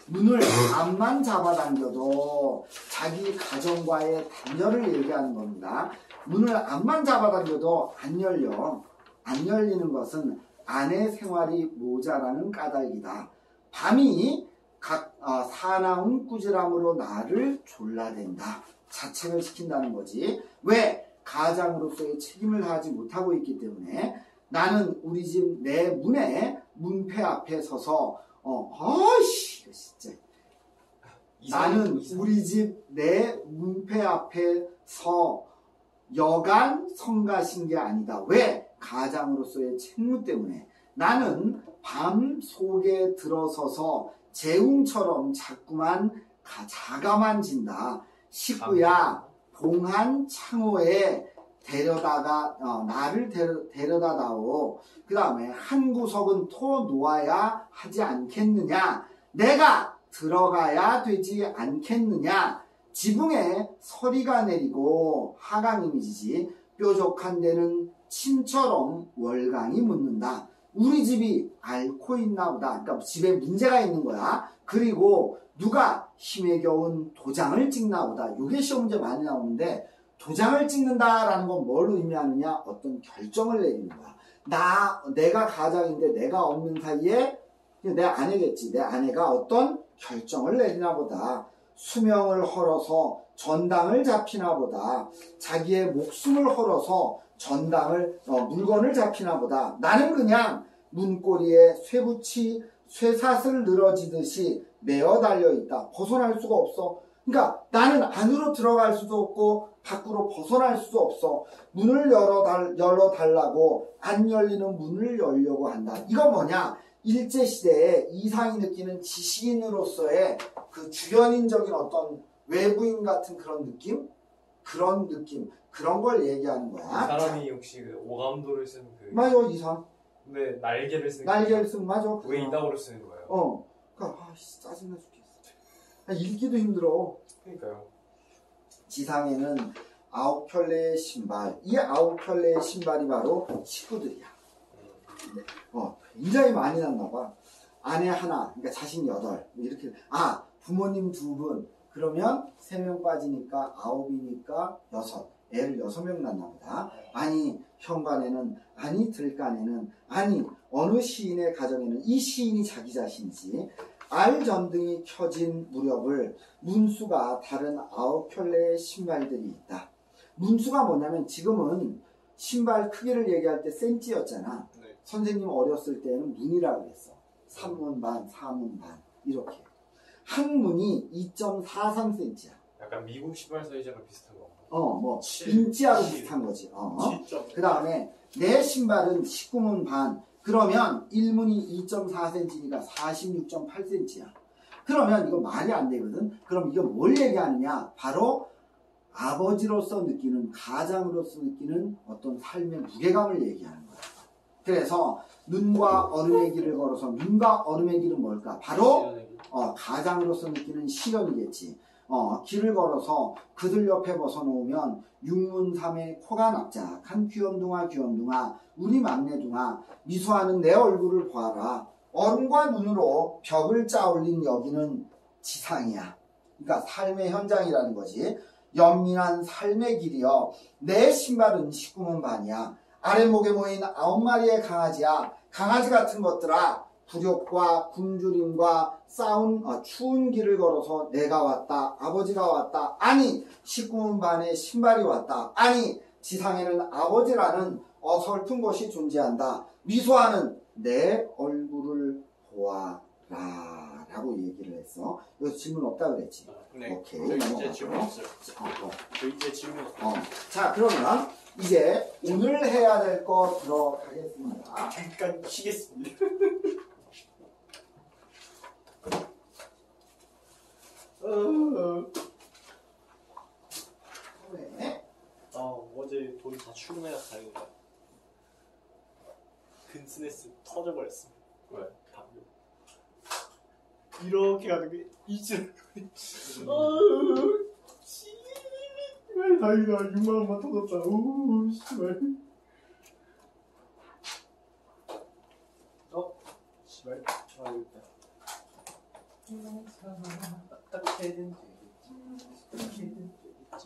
문을 앞만 잡아당겨도 자기 가정과의 단절을 얘기하는 겁니다. 문을 앞만 잡아당겨도 안 열려. 안 열리는 것은 아내 생활이 모자라는 까닭이다. 밤이 사나운 꾸지람으로 나를 졸라댄다. 자책을 시킨다는 거지. 왜? 가장으로서의 책임을 다하지 못하고 있기 때문에 나는 우리 집 내 문패 앞에 서서 아이씨 이거 진짜 나는 우리 집 내 문패 앞에 서 여간 성가신 게 아니다. 왜? 가장으로서의 책무 때문에 나는 밤 속에 들어서서 재웅처럼 자꾸만 자가만 진다. 식구야 봉한 창호에 나를 데려다다오. 그 다음에 한 구석은 토 놓아야 하지 않겠느냐. 내가 들어가야 되지 않겠느냐. 지붕에 서리가 내리고 하강 이미지지. 뾰족한 데는 침처럼 월광이 묻는다. 우리 집이 앓고 있나 보다. 그러니까 집에 문제가 있는 거야. 그리고 누가 힘에 겨운 도장을 찍나 보다. 이게 시험 문제 많이 나오는데 도장을 찍는다라는 건 뭘 의미하느냐? 어떤 결정을 내리는 거야. 내가 가장인데 내가 없는 사이에 내 아내겠지. 내 아내가 어떤 결정을 내리나 보다. 수명을 헐어서 전당을 잡히나 보다. 자기의 목숨을 헐어서 물건을 잡히나 보다. 나는 그냥 문고리에 쇠사슬 늘어지듯이 매어 달려있다. 벗어날 수가 없어. 그러니까 나는 안으로 들어갈 수도 없고 밖으로 벗어날 수도 없어. 문을 열어달라고 안 열리는 문을 열려고 한다. 이건 뭐냐? 일제시대에 이상이 느끼는 지식인으로서의 그 주변인적인 어떤 외부인 같은 그런 느낌? 그런 걸 얘기하는 거야. 이 사람이 혹시 그 오감도를 쓴 그. 맞아, 이상. 네, 날개를 쓰는. 날개를 쓰면 맞아. 왜 이따구로 쓰는 거예요? 그러니까 짜증나 죽겠어. 읽기도 힘들어. 그러니까요. 지상에는 9켤레의 신발. 이 9켤레의 신발이 바로 식구들이야. 굉장히 많이 났나 봐. 아내 하나, 그러니까 자식 8. 이렇게. 부모님 2분. 그러면 3명 빠지니까 9이니까 6. 애를 6명 낳나 보다. 아니 현관에는, 아니 들간에는, 아니 어느 시인의 가정에는, 이 시인이 자기 자신이지. 알전등이 켜진 무렵을 문수가 다른 9켤레의 신발들이 있다. 문수가 뭐냐면 지금은 신발 크기를 얘기할 때 센치였잖아. 네. 선생님 어렸을 때는 문이라고 그랬어. 3문 반, 4문 반 이렇게. 한 문이 2.43cm야. 약간 미국 신발 사이즈랑 비슷한 거. 인치하고 비슷한 거지. 그 다음에 내 신발은 19문 반. 그러면 1문이 2.4cm니까 46.8cm야. 그러면 이거 말이 안 되거든. 그럼 이거 뭘 얘기하느냐? 바로 아버지로서 느끼는, 가장으로서 느끼는 어떤 삶의 무게감을 얘기하는 거야. 그래서 눈과 얼음의 길을 걸어서, 눈과 얼음의 길은 뭘까? 바로 가장으로서 느끼는 시련이겠지. 길을 걸어서 그들 옆에 벗어놓으면 육문삼의 코가 납작한 귀염둥아 우리 막내둥아 미소하는 내 얼굴을 보아라. 얼음과 눈으로 벽을 짜올린 여기는 지상이야. 그러니까 삶의 현장이라는 거지. 연민한 삶의 길이여. 내 신발은 19문 반이야. 아랫목에 모인 9마리의 강아지야. 강아지 같은 것들아. 부력과 굶주림과 싸운 추운 길을 걸어서 내가 왔다. 아버지가 왔다. 아니 19문 반의 신발이 왔다. 아니 지상에는 아버지라는 어설픈 것이 존재한다. 미소하는 내 얼굴을 보아라 라고 얘기를 했어. 여기서 질문 없다 그랬지? 네. 오케이. 이제 질문 없어요. 이제 질문 없어요. 자, 그러면 이제 오늘 해야 될 거 들어가겠습니다. 잠깐 쉬겠습니다. 네. 어제 돈 다 출금해서 다행이다. 근스네스 터져버렸어. 왜? 방금. 이렇게 가는 게 이제 다행이다. 6만 원만 터졌다. 오, 씨발. 씨발. 아, 여기 있다. 어떻게든 되겠지. 어떻게든 되겠지.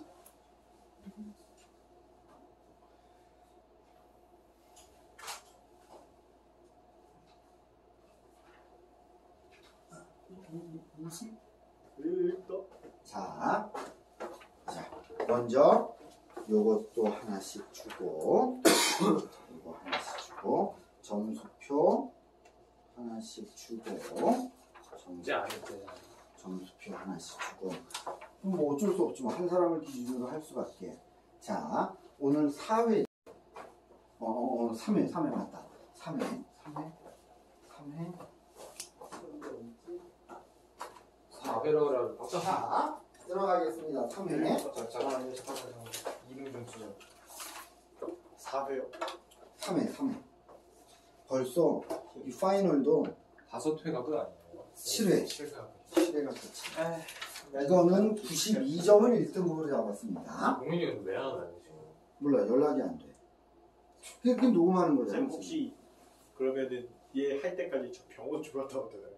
무슨? 자, 먼저 요것도 하나씩 주고 이거 하나씩 주고 점수표 하나씩 주고 이제 안 했대. 점수표 하나씩 주고 뭐 어쩔 수 없지만 한 사람을 기준으로 할 수밖에. 자, 오늘 4회 3회 맞다. 3회 4회라고 자, 들어가겠습니다. 3회. 잠깐만. 이름 좀 쓰자. 4회요? 3회. 벌써 이 파이널도 5회가 끝 아니에요? 7회. 7회가 끝이. 이거는 92점을 1등으로 잡았습니다. 공민이는 왜 안 하나요 지금? 몰라, 연락이 안 돼. 그게 녹음하는 거잖아. 쌤 혹시 그러면은 얘 할 때까지 저 병원 좀 갔다 왔잖아요.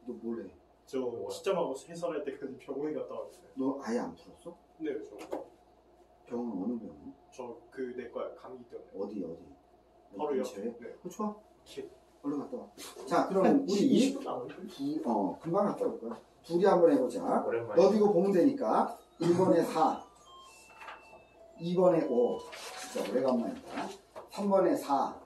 너 뭐래? 저 시점하고 해설할 때까지 병원에 갔다 왔어요. 너 아예 안 풀었어? 네, 저 병원 어느 병원? 그 내과야 감기 때문에. 어디? 바로 근처에? 옆에. 네. 좋아. 키. 얼른 갔다 와. 자, 그럼 우리 20분 남았네. 금방 갔다 올 거야. 둘이 한번 해보자. 오랜만에. 너도 이거 보면 되니까 1번에 4, 2번에 5, 진짜 오래간만이다. 3번에 4,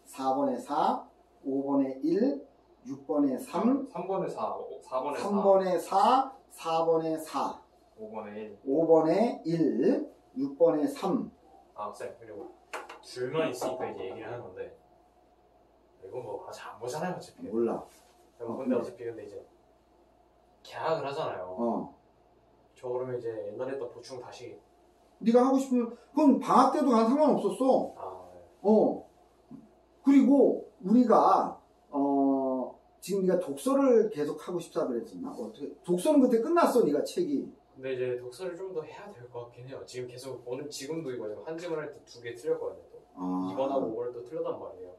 4번에 4, 5번에 1, 6번에 3, 3번에 4, 4번에 4, 3번에 4, 4번에 4, 5번에 1. 5번에 1, 6번에 3. 아, 쌤 그리고 줄만 있으니까 이제 얘기를 하는 건데 이건 뭐 아직 안 보잖아요 어차피. 몰라. 근데 어차피 근데 이제 계약을 하잖아요. 저 그러면 이제 옛날에 했던 보충 다시. 네가 하고 싶으면 그럼 방학 때도 난 상관없었어. 네. 그리고 우리가 지금 네가 독서를 계속 하고 싶다 그랬었나? 어떻게? 독서는 그때 끝났어, 네가 책이. 근데 이제 독서를 좀 더 해야 될 것 같긴 해요. 지금 계속 오늘 지금도 이거 한 집을 할 때 2개 틀렸거든요. 또. 2번하고 5번을 또 틀렸단 말이에요.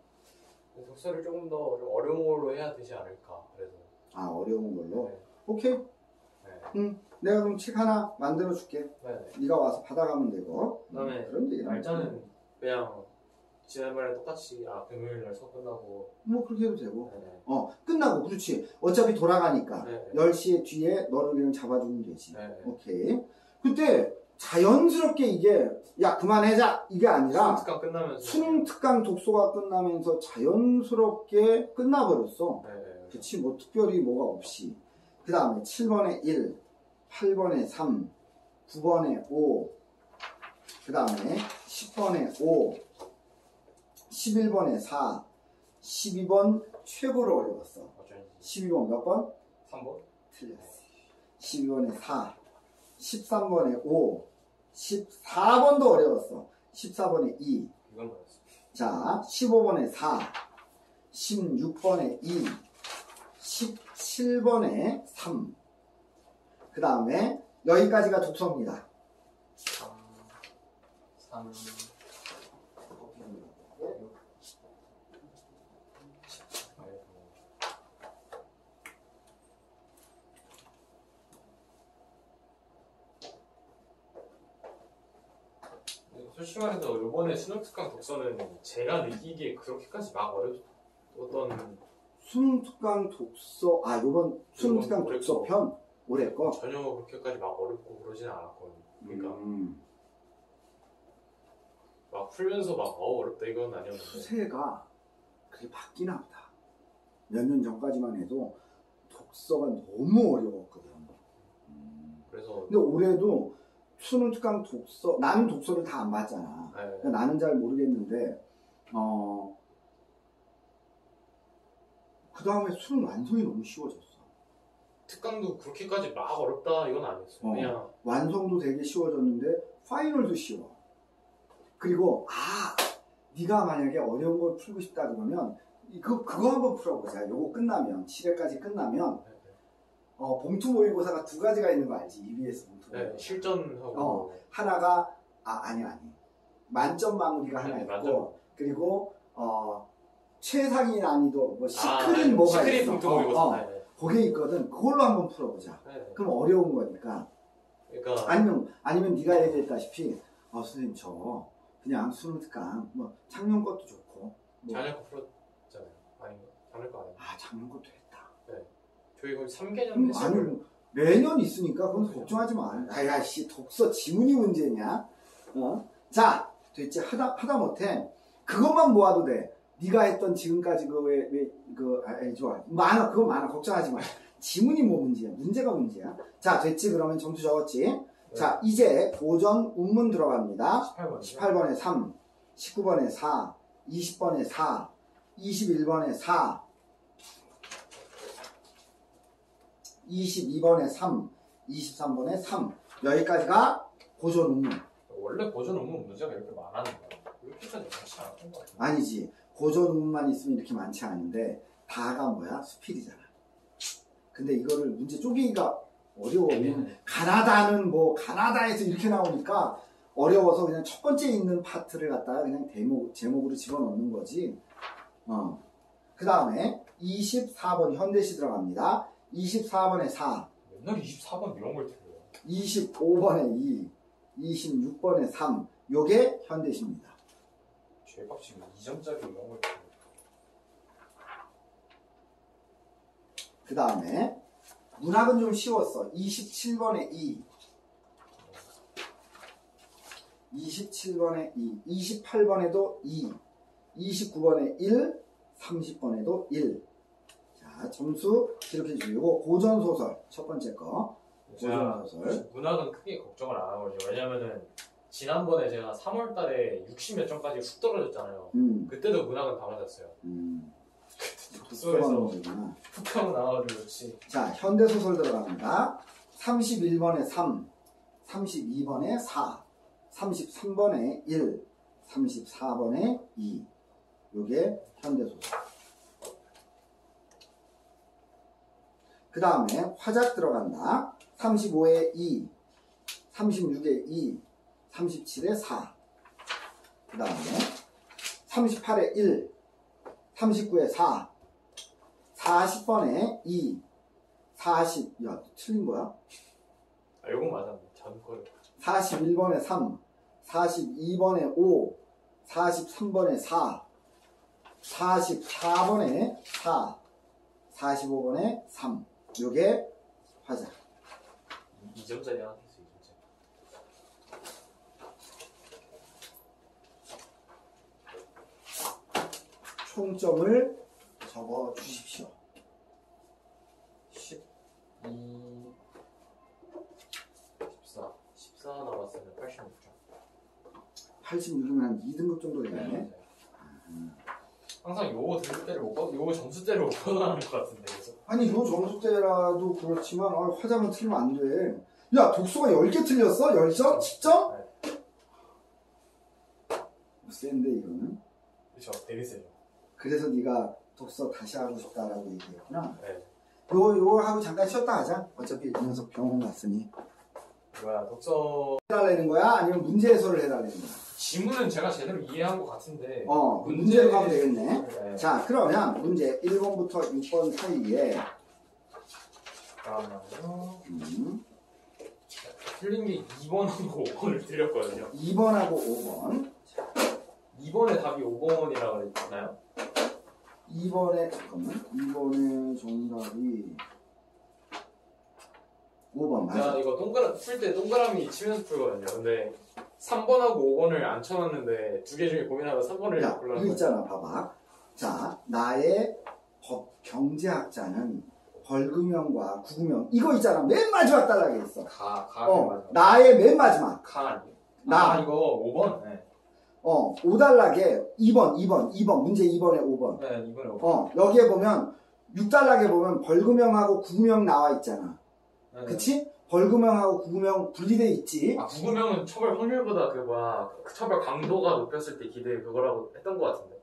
독서를 조금 더 좀 어려운 걸로 해야 되지 않을까. 그래서. 어려운 걸로. 네. 오케이. 네. 내가 그럼 책 하나 만들어 줄게. 네네. 네가 와서 받아가면 되고. 그다음에 그런 얘기. 날짜는 그냥 지난번에 똑같이 금요일 날 수업 끝나고. 뭐 그렇게 해도 되고. 네네. 끝나고 그렇지. 어차피 돌아가니까 네네. 10시에 뒤에 너를 그냥 잡아주면 되지. 네네. 오케이. 그때 자연스럽게 이게 야 그만하자 이게 아니라 수능 특강 끝나면서. 수능 특강 독서가 끝나면서 자연스럽게 끝나버렸어. 네네. 그치, 뭐 특별히 뭐가 없이. 그 다음에 7번에 1, 8번에 3, 9번에 5, 그 다음에 10번에 5, 11번에 4, 12번 최고로 어려웠어. 어쩐지. 12번 몇 번? 3번? 틀렸어. 12번에 4, 13번에 5, 14번도 어려웠어. 14번에 2, 이건 뭐였어? 자, 15번에 4, 16번에 2, 17번에 3. 그 다음에 여기까지가 독서입니다. 3. 솔직히 말해서 이번에 수능 특강 독서는 제가 느끼기에 그렇게까지 막 어려웠던 수능 특강 독서, 요번 수능 특강 올해 독서 거. 편? 올해 거? 전혀 그렇게까지 막 어렵고 그러진 않았거든요. 그러니까 막 풀면서 막 어렵다 이건 아니었는데. 추세가 그게 바뀌나 보다. 몇 년 전까지만 해도 독서가 너무 어려웠거든. 그래서 근데 올해도 수능 특강 독서, 나는 독서를 다 안 봤잖아. 네. 그러니까 나는 잘 모르겠는데, 그 다음에 수능 완성이 너무 쉬워졌어. 특강도 그렇게까지 막 어렵다 이건 아니었어요. 그냥 완성도 되게 쉬워졌는데 파이널도 쉬워. 그리고 네가 만약에 어려운 걸 풀고 싶다 그러면 그거 한번 풀어보자. 요거 끝나면 7회까지 끝나면 봉투 모의고사가 두 가지가 있는 거 알지? EBS 봉투 네, 모의고사. 실전하고. 하나가 아니 만점 마무리가 하나 네, 있고 만점. 그리고 최상위 난이도 뭐 시크릿 뭐가 시크릿 있어. 봉투 모의고사. 네. 그게 있거든. 그걸로 한번 풀어보자. 네. 그럼 어려운 거니까. 그러니까 아니면 네가 얘기했다시피 선생님 저 그냥 수능 특강 뭐 작년 것도 좋고 뭐. 작년 거 풀었잖아요. 아닌가? 작년 거 아니에요? 작년 것도 했다. 네. 저희 거의 3개년 했어요. 아니 뭐 매년 있으니까 그건 걱정하지 마. 아야씨 독서 지문이 문제냐? 자 됐지. 하다 못해 그것만 모아도 돼. 네가 했던 지금까지 좋아. 그거 많아. 걱정하지 마. 지문이 뭐 문제야? 문제가 문제야. 자, 됐지? 그러면 점수 적었지? 네. 자, 이제 고전 운문 들어갑니다. 18번에 3, 19번에 4, 20번에 4, 21번에 4, 22번에 3, 23번에 3. 여기까지가 고전 운문. 원래 고전 운문 문제가 이렇게 많았는가? 이렇게까지 많지 않았던 것 같은데. 아니지. 고전 운문만 있으면 이렇게 많지 않은데 다가 뭐야? 수필이잖아. 근데 이거를 문제 쪼개기가 어려워. 가나다는 가나다에서 이렇게 나오니까 어려워서 그냥 첫 번째 있는 파트를 갖다가 그냥 제목으로 집어넣는 거지. 그 다음에 24번 현대시 들어갑니다. 24번에 4. 맨날 24번 이런 걸 틀려요. 25번에 2. 26번에 3. 요게 현대시입니다. 죄값이 2점짜리 이런 걸 틀려요. 그 다음에 문학은 좀 쉬웠어. 27번에 2, 27번에 2, 28번에도 2, 29번에 1, 30번에도 1. 자, 점수 기록해 주시고 고전소설 첫 번째 거. 고전소설. 문학은 크게 걱정을 안 하고 있어요. 왜냐면은 지난번에 제가 3월 달에 60몇 점까지 훅 떨어졌잖아요. 그때도 문학은 다 맞았어요. 독서에서 훅 하고 나와가지고 그렇지. 자, 현대소설 들어갑니다. 31번에 3, 32번에 4, 33번에 1, 34번에 2. 요게 현대소설. 그 다음에 화작 들어간다. 35에 2, 36에 2, 37에 4. 그 다음에 38에 1, 39에 4, 40번에 2, 40, 야, 틀린 거야? 요건 맞았네. 전 거를. 41번에 3, 42번에 5, 43번에 4, 44번에 4, 45번에 3. 요게 화작. 2점짜리 하나 됐어, 2점짜리. 총점을 적어 주십시오. 14 나왔으면 86점. 86이면 한 2등급 정도 되네. 항상 요거 등급대를 요거 점수대를 못 받아가는 것 같은데. 그래서. 아니, 요 점수대라도 그렇지만 화장은 틀리면 안 돼. 야, 독서가 10개 틀렸어? 10점? 10점? 네. 센데 이거는. 그렇죠. 되게 세죠. 그래서 네가 독서 다시 하고 싶다라고 얘기했구나. 네. 요거 하고 잠깐 쉬었다 하자. 어차피 이 녀석 병원 갔으니. 뭐야, 독서 해달라는 거야? 아니면 문제 해설을 해달라는 거야? 지문은 제가 제대로 이해한 것 같은데. 문제로 가면 되겠네. 네. 자, 그러면 문제 1번부터 6번 사이에. 잠깐만요. 틀린 게 2번하고 5번을 드렸거든요. 2번하고 5번. 2번에 답이 5번이라고 그랬나요? 2번에, 잠깐만. 2번의 정답이 5번 맞아. 제가 이거 풀 때 동그라미 치면서 풀거든요. 근데 3번하고 5번을 안 쳐놨는데 두 개 중에 고민하다 3번을 야, 골랐는데. 이거 있잖아, 봐봐. 자, 나의 경제학자는 벌금형과 구금형. 이거 있잖아. 맨 마지막 단락에 있어. 맞아. 나의 맨 마지막. 나 이거 5번. 네. 5단락에 2번. 문제 2번에 5번. 네, 2번에 5번. 여기에 보면 6단락에 보면 벌금형하고 구금형 나와 있잖아. 네. 그치? 벌금형하고 구금형 분리돼 있지. 구금형은 처벌 확률보다 그 처벌 강도가 높였을 때 기대 그거라고 했던 것 같은데.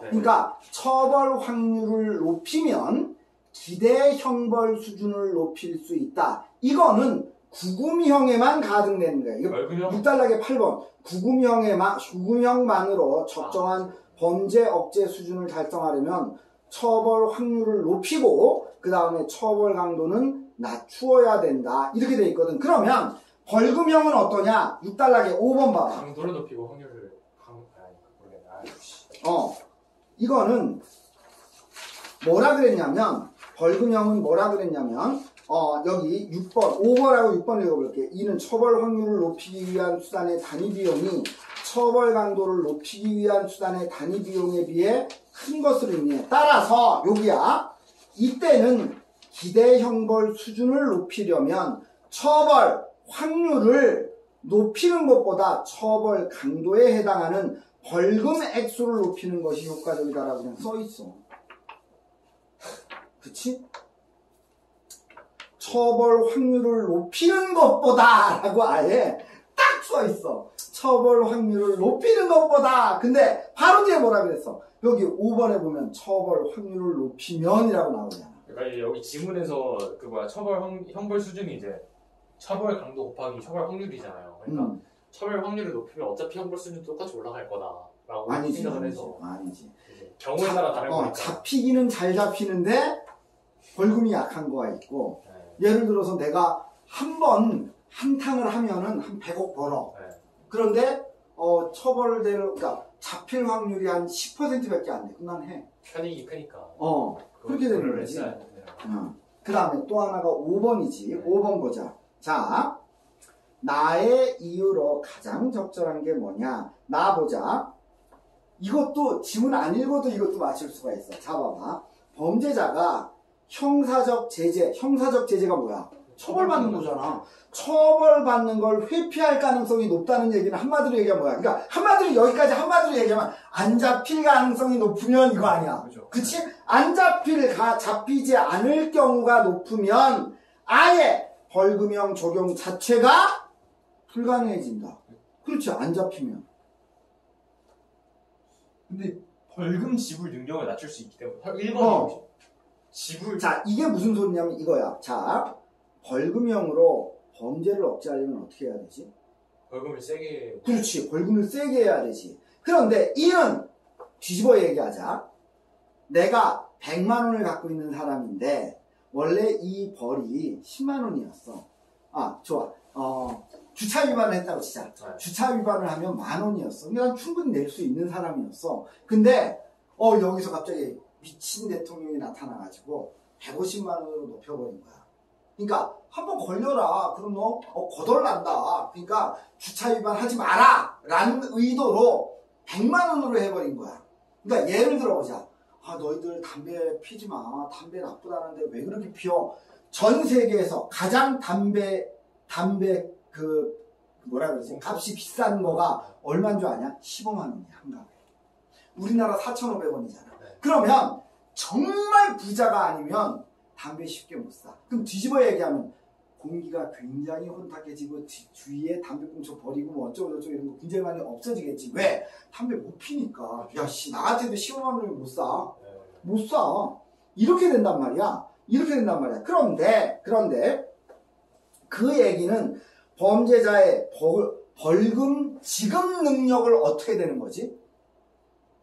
그러니까 처벌 확률을 높이면 기대 형벌 수준을 높일 수 있다. 이거는 구금형에만 가등되는 거예요. 이거 6단락의 8번. 구금형만으로 적정한 범죄 억제 수준을 달성하려면 처벌 확률을 높이고 그 다음에 처벌 강도는 낮추어야 된다. 이렇게 돼 있거든. 그러면 벌금형은 어떠냐? 6단락의 5번 봐봐. 강도를 높이고 확률을 이거는 뭐라 그랬냐면 벌금형은 뭐라 그랬냐면 여기 6번, 5번하고 6번 읽어볼게. 이는 처벌 확률을 높이기 위한 수단의 단위 비용이 처벌 강도를 높이기 위한 수단의 단위 비용에 비해 큰 것을 의미해. 따라서 여기야. 이때는 기대 형벌 수준을 높이려면 처벌 확률을 높이는 것보다 처벌 강도에 해당하는 벌금 액수를 높이는 것이 효과적이다라고 그냥 써있어. 그치? 처벌 확률을 높이는 것보다 라고 아예 딱 써있어. 처벌 확률을 높이는 것보다. 근데 바로 뒤에 뭐라 그랬어? 여기 5번에 보면 처벌 확률을 높이면이라고 나오잖아. 그러니까 여기 지문에서 처벌 형벌 수준이 이제 처벌 강도 곱하기 처벌 확률이잖아요. 그러니까 처벌 확률을 높이면 어차피 형벌 수준도 똑같이 올라갈 거다라고 생각을 해서 아니지. 경우에 따라 다른 거니까. 잡히기는 잘 잡히는데 벌금이 약한 거가 있고 예를 들어서 내가 한 번 한탕을 하면은 한 100억 벌어. 그런데 그러니까 잡힐 확률이 한 10%밖에 안 돼. 그만해. 편익이 크니까. 그렇게 되는 거지. 그 다음에 또 하나가 5번이지. 5번 보자. 자, 나의 이유로 가장 적절한 게 뭐냐? 나 보자. 이것도 지문 안 읽어도 이것도 맞출 수가 있어. 자, 봐봐. 범죄자가 형사적 제재가 뭐야? 처벌받는 거잖아. 처벌받는 걸 회피할 가능성이 높다는 얘기는 한마디로 얘기하면 뭐야? 그러니까 여기까지 한마디로 얘기하면 안 잡힐 가능성이 높으면 이거 아니야. 그치? 안 잡히지 않을 경우가 높으면 아예 벌금형 적용 자체가 불가능해진다. 그렇지, 안 잡히면. 근데 벌금 지불 능력을 낮출 수 있기 때문에 1번이 지불. 자, 이게 무슨 소리냐면 이거야. 자, 벌금형으로 범죄를 억제하려면 어떻게 해야 되지? 벌금을 세게. 그렇지, 벌금을 세게 해야 되지. 그런데 이는 뒤집어 얘기하자. 내가 100만 원을 갖고 있는 사람인데 원래 이 벌이 10만 원이었어. 좋아. 주차 위반을 했다고 치자. 주차 위반을 하면 10,000원이었어. 그러니까 충분히 낼 수 있는 사람이었어. 근데 여기서 갑자기 미친 대통령이 나타나가지고 150만 원으로 높여버린 거야. 그러니까 한번 걸려라. 그럼 너 거덜난다. 그러니까 주차 위반하지 마라 라는 의도로 100만 원으로 해버린 거야. 그러니까 예를 들어보자. 너희들 담배 피지 마. 담배 나쁘다는데 왜 그렇게 피워? 전 세계에서 가장 담배 뭐라 그러지? 값이 비싼 거가 얼마인 줄 아냐? 15만 원이야, 한 갑에. 우리나라 4,500원이잖아. 그러면 정말 부자가 아니면 담배 쉽게 못 사. 그럼 뒤집어 얘기하면 공기가 굉장히 혼탁해지고 주위에 담배꽁초 버리고 뭐 어쩌고저쩌고 이런 거 굉장히 많이 없어지겠지. 왜? 담배 못 피니까. 나 같아도 15만 원이면 못 사. 못 사. 이렇게 된단 말이야. 그런데 그 얘기는 범죄자의 벌금 지급 능력을 어떻게 되는 거지?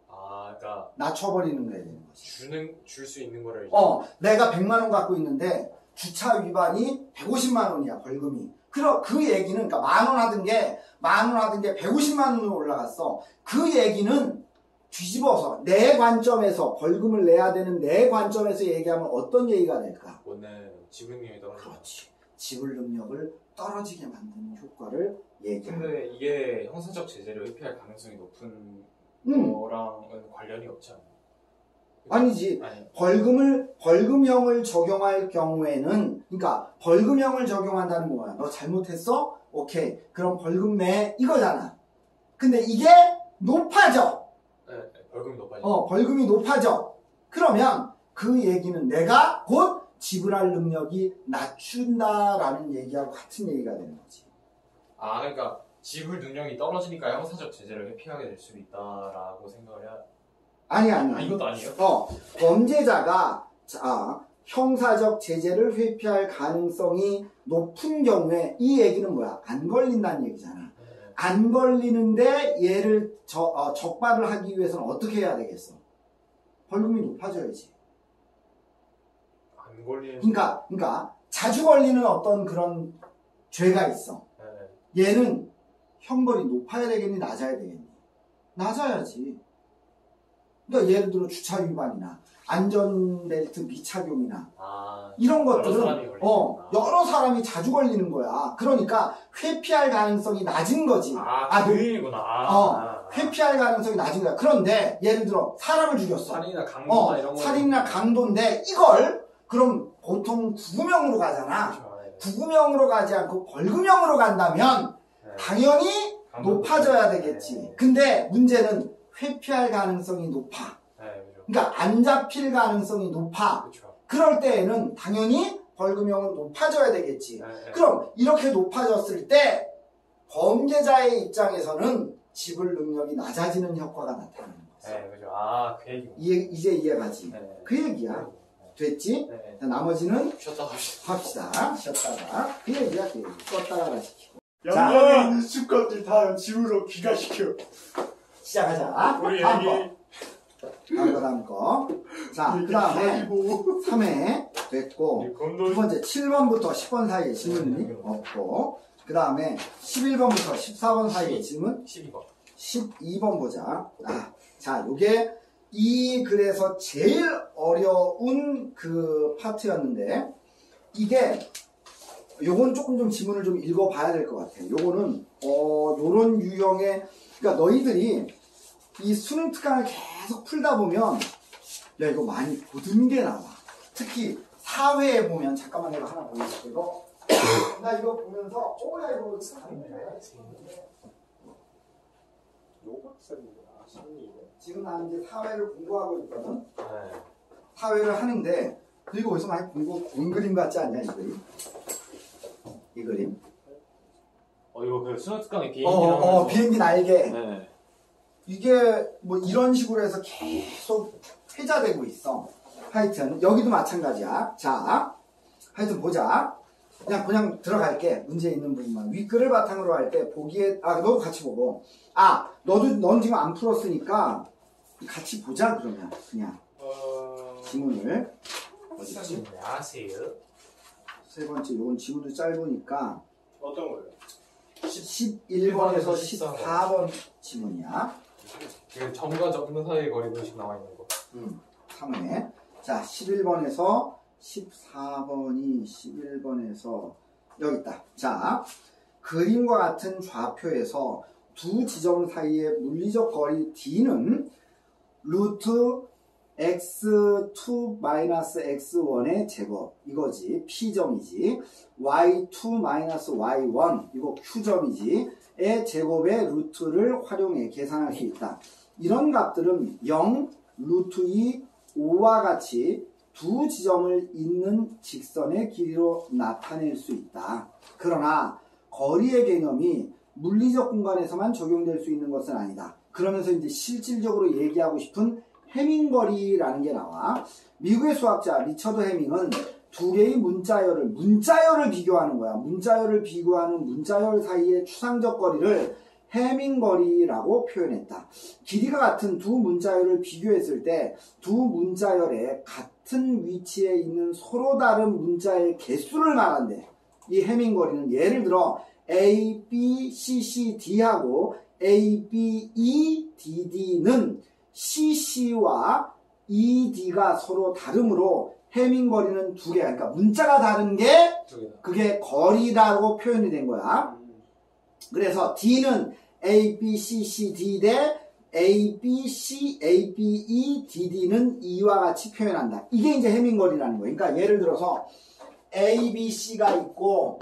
그러니까 낮춰버리는 거야 되는 거지. 줄 수 있는 거를. 내가 100만 원 갖고 있는데 주차 위반이 150만 원이야 벌금이. 그 얘기는 그러니까 만 원 하던 게 150만 원으로 올라갔어. 그 얘기는 뒤집어서 내 관점에서 벌금을 내야 되는 내 관점에서 얘기하면 어떤 얘기가 될까? 오늘 지불 능력이 떨어져. 그렇지. 지불 능력을 떨어지게 만드는 효과를 얘기하는. 근데 이게 형사적 제재를 회피할 가능성이 높은 거랑은 관련이 없지 않나요? 아니지. 벌금형을 적용할 경우에는, 그러니까 벌금형을 적용한다는 거야. 너 잘못했어? 오케이. 그럼 벌금 내. 이거잖아. 근데 이게 높아져. 벌금이 높아져. 벌금이 높아져. 그러면 그 얘기는 내가 곧 지불할 능력이 낮춘다라는 얘기하고 같은 얘기가 되는 거지. 그러니까 지불 능력이 떨어지니까 형사적 제재를 회피하게 될 수도 있다라고 생각을 해야. 아니. 이것도 아니에요? 범죄자가 형사적 제재를 회피할 가능성이 높은 경우에 이 얘기는 뭐야? 안 걸린다는 얘기잖아. 안 걸리는데 얘를 적발을 하기 위해서는 어떻게 해야 되겠어? 벌금이 높아져야지. 안 걸리는. 그러니까 자주 걸리는 어떤 그런 죄가 있어. 얘는 형벌이 높아야 되겠니? 낮아야 되겠니? 낮아야지. 그러니까 예를 들어 주차 위반이나 안전벨트 미착용이나 이런 것들은 여러 사람이 자주 걸리는 거야. 그러니까 회피할 가능성이 낮은 거지. 그 의미구나. 회피할 가능성이 낮은 거야. 그런데 예를 들어 사람을 죽였어. 살인이나 강도나 이런 거. 살인이나 강도인데 이걸 그럼 보통 구금형으로 가잖아. 그렇죠. 구금형으로 가지 않고 벌금형으로 간다면 당연히 높아져야 되겠지. 근데 문제는 회피할 가능성이 높아. 그러니까 안 잡힐 가능성이 높아. 그렇죠. 그럴 때에는 당연히 벌금형은 높아져야 되겠지. 그럼 이렇게 높아졌을 때 범죄자의 입장에서는 지불 능력이 낮아지는 효과가 나타나는 거지. 그죠. 그 얘기. 이제 이해가지. 그 얘기야. 됐지? 자, 나머지는 쉬었다 합시다. 쉬었다가 그 얘기야. 그 얘기. 껐다가 시키고. 양반의 인수값들 다 집으로 귀가시켜. 시작하자. 우리 다음 얘기. 거. 다음 거. 자, 그 다음에 3회 됐고, 두 번째 7번부터 10번 사이에 질문이 없고, 그 다음에 11번부터 14번 사이에 질문 12번 보자. 자, 요게 이 글에서 제일 어려운 그 파트였는데, 이게 요건 조금 좀 지문을 좀 읽어봐야 될 것 같아. 요거는 요런 유형의, 그러니까 너희들이 이 수능 특강을 계속 풀다 보면 야 이거 많이 고든 게 나와. 특히 사회에 보면 잠깐만 내가 하나 보여줄게. 이거 나 이거 보면서 야 이거 지금 난 이제 사회를 공부하고 있거든. 사회를 하는데 그리고 어디서 많이 본 그림 같지 않냐 이 그림? 이 그림? 이거 그 수능 특강의 비행기 비행기 날개. 이게 뭐 이런 식으로 해서 계속 회자되고 있어. 하여튼 여기도 마찬가지야. 자, 하여튼 보자. 그냥 들어갈게. 문제 있는 부분만. 윗글을 바탕으로 할 때 보기에 너도 같이 보고. 넌 지금 안 풀었으니까 같이 보자 그러면 그냥 지문을 어딨지? 아세요? 세 번째 요건 지문도 짧으니까 어떤 거예요? 11번에서 14번 지문이야. 그 점과 점 사이의 거리도씩 나와 있는 거. 3회. 자, 11번에서 14번이 11번에서 여기 있다. 자, 그림과 같은 좌표에서 두 지점 사이의 물리적 거리 D는 루트 x2-x1의 제곱 이거지. P점이지. y2-y1 이거 Q점이지. 의 제곱의 루트를 활용해 계산할 수 있다. 이런 값들은 0, 루트 2, 5와 같이 두 지점을 잇는 직선의 길이로 나타낼 수 있다. 그러나 거리의 개념이 물리적 공간에서만 적용될 수 있는 것은 아니다. 그러면서 이제 실질적으로 얘기하고 싶은 해밍거리라는 게 나와. 미국의 수학자 리처드 해밍은 두 개의 문자열을 비교하는 거야. 문자열을 비교하는 문자열 사이의 추상적 거리를 해밍거리라고 표현했다. 길이가 같은 두 문자열을 비교했을 때 두 문자열의 같은 위치에 있는 서로 다른 문자의 개수를 말한대. 이 해밍거리는 예를 들어 A, B, C, C, D하고 A, B, E, D, D는 C, C와 E, D가 서로 다르므로 해밍거리는 두 개야. 그러니까 문자가 다른 게 그게 거리라고 표현이 된 거야. 그래서 D는 A, B, C, C, D 대 A, B, C, A, B, E, D, D는 E와 같이 표현한다. 이게 이제 해밍거리라는 거예요. 그러니까 예를 들어서 A, B, C가 있고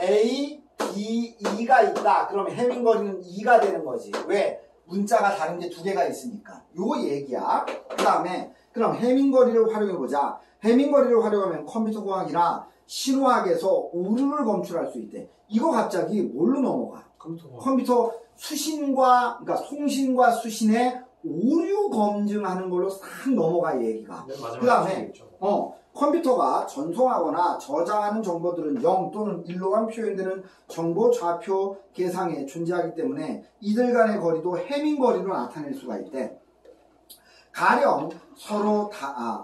A, D, E가 있다. 그러면 해밍거리는 E가 되는 거지. 왜? 문자가 다른 게 두 개가 있으니까. 요거 얘기야. 그 다음에 그럼 해밍거리를 활용해보자. 해밍거리를 활용하면 컴퓨터 공학이나 신호학에서 오류를 검출할 수 있대. 이거 갑자기 뭘로 넘어가? 컴퓨터 수신과, 그러니까 송신과 수신의 오류 검증하는 걸로 싹 넘어가 얘기가. 그 다음에 컴퓨터가 전송하거나 저장하는 정보들은 0 또는 1로만 표현되는 정보 좌표 계상에 존재하기 때문에 이들 간의 거리도 해밍 거리로 나타낼 수가 있대. 가령 서로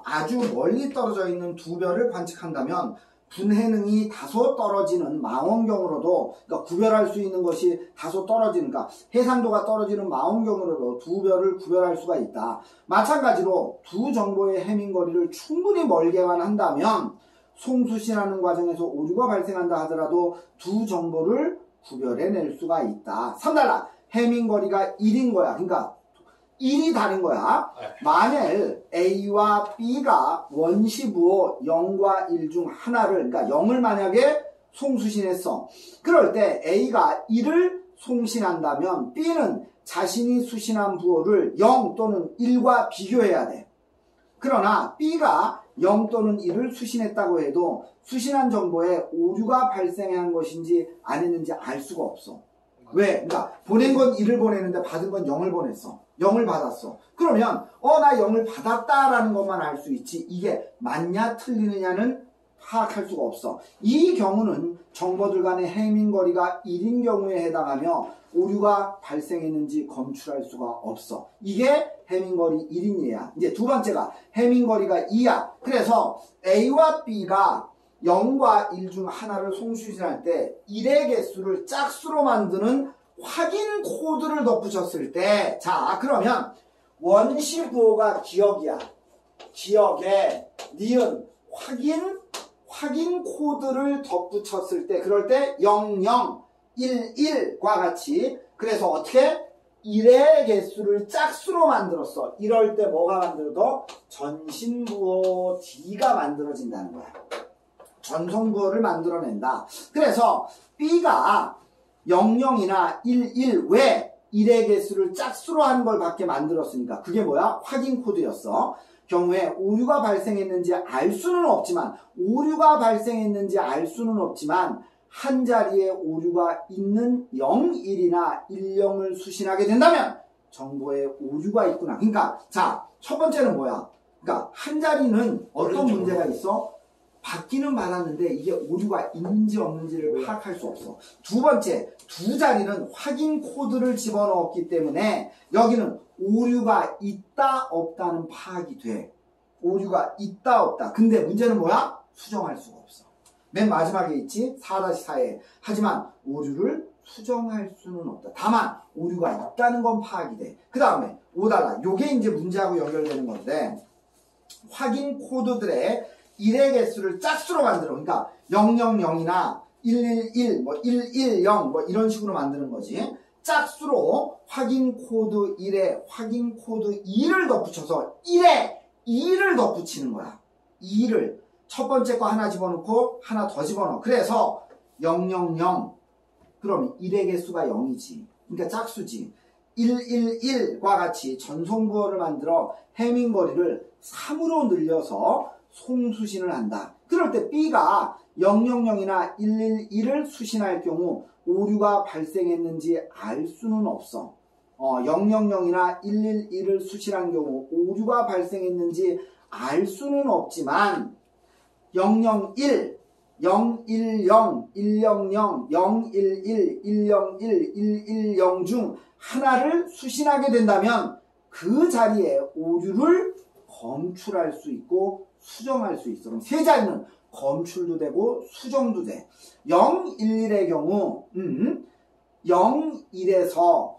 아주 멀리 떨어져 있는 두 별을 관측한다면 분해능이 다소 떨어지는 망원경으로도, 그러니까 구별할 수 있는 것이 다소 떨어지는, 그러니까 해상도가 떨어지는 망원경으로도 두 별을 구별할 수가 있다. 마찬가지로 두 정보의 해밍 거리를 충분히 멀게만 한다면 송수신하는 과정에서 오류가 발생한다 하더라도 두 정보를 구별해낼 수가 있다. 3달러 해밍 거리가 1인 거야. 그러니까 1이 다른 거야. 만일 A와 B가 원시부호 0과 1 중 하나를, 그러니까 0을 만약에 송수신했어. 그럴 때 A가 1을 송신한다면 B는 자신이 수신한 부호를 0 또는 1과 비교해야 돼. 그러나 B가 0 또는 1을 수신했다고 해도 수신한 정보에 오류가 발생한 것인지 안 했는지 알 수가 없어. 왜? 그러니까 보낸 건 1을 보내는데 받은 건 0을 보냈어. 0을 받았어. 그러면 나 0을 받았다라는 것만 알 수 있지 이게 맞냐 틀리느냐는 파악할 수가 없어. 이 경우는 정보들 간의 해밍 거리가 1인 경우에 해당하며 오류가 발생했는지 검출할 수가 없어. 이게 해밍 거리 1인이야. 이제 두 번째가 해밍 거리가 2야. 그래서 A와 B가 0과 1 중 하나를 송수신할 때 1의 개수를 짝수로 만드는 확인 코드를 덧붙였을 때, 자 그러면 원시 부호가 기억이야. 기억에 니은 확인 코드를 덧붙였을 때, 그럴 때 00, 11과 같이, 그래서 어떻게 1의 개수를 짝수로 만들었어. 이럴 때 뭐가 만들어도 전신부호 D가 만들어진다는 거야. 전송부호를 만들어낸다. 그래서 B가 00이나 11 왜 1의 개수를 짝수로 한 걸 밖에 만들었으니까 그게 뭐야? 확인 코드였어. 경우에 오류가 발생했는지 알 수는 없지만 한 자리에 오류가 있는 01이나 10을 수신하게 된다면 정보에 오류가 있구나. 그러니까 자, 첫 번째는 뭐야? 그러니까 한 자리는 어떤 문제가 있어? 받기는 받았는데 이게 오류가 있는지 없는지를 파악할 수 없어. 두 번째, 두 자리는 확인 코드를 집어넣었기 때문에 여기는 오류가 있다 없다는 파악이 돼. 오류가 있다 없다. 근데 문제는 뭐야? 수정할 수가 없어. 맨 마지막에 있지? 4-4에. 하지만 오류를 수정할 수는 없다. 다만 오류가 있다는 건 파악이 돼. 그 다음에 5달러. 요게 이제 문제하고 연결되는 건데, 확인 코드들의 1의 개수를 짝수로 만들어. 그러니까 000이나 111, 110 이런 식으로 만드는 거지. 짝수로 확인 코드 1에 확인 코드 2를 덧붙여서 1에 2를 덧붙이는 거야. 2를 첫 번째 거 하나 집어넣고 하나 더 집어넣어. 그래서 000, 그럼 1의 개수가 0이지. 그러니까 짝수지. 111과 같이 전송부호를 만들어 해밍 거리를 3으로 늘려서 송수신을 한다. 그럴 때 B가 000이나 111을 수신할 경우 오류가 발생했는지 알 수는 없어. 000이나 111을 수신한 경우 오류가 발생했는지 알 수는 없지만 001, 010, 100, 011, 101, 110 중 하나를 수신하게 된다면 그 자리에 오류를 검출할 수 있고 수정할 수 있어. 그럼 세 자리는 검출도 되고 수정도 돼. 011의 경우 01에서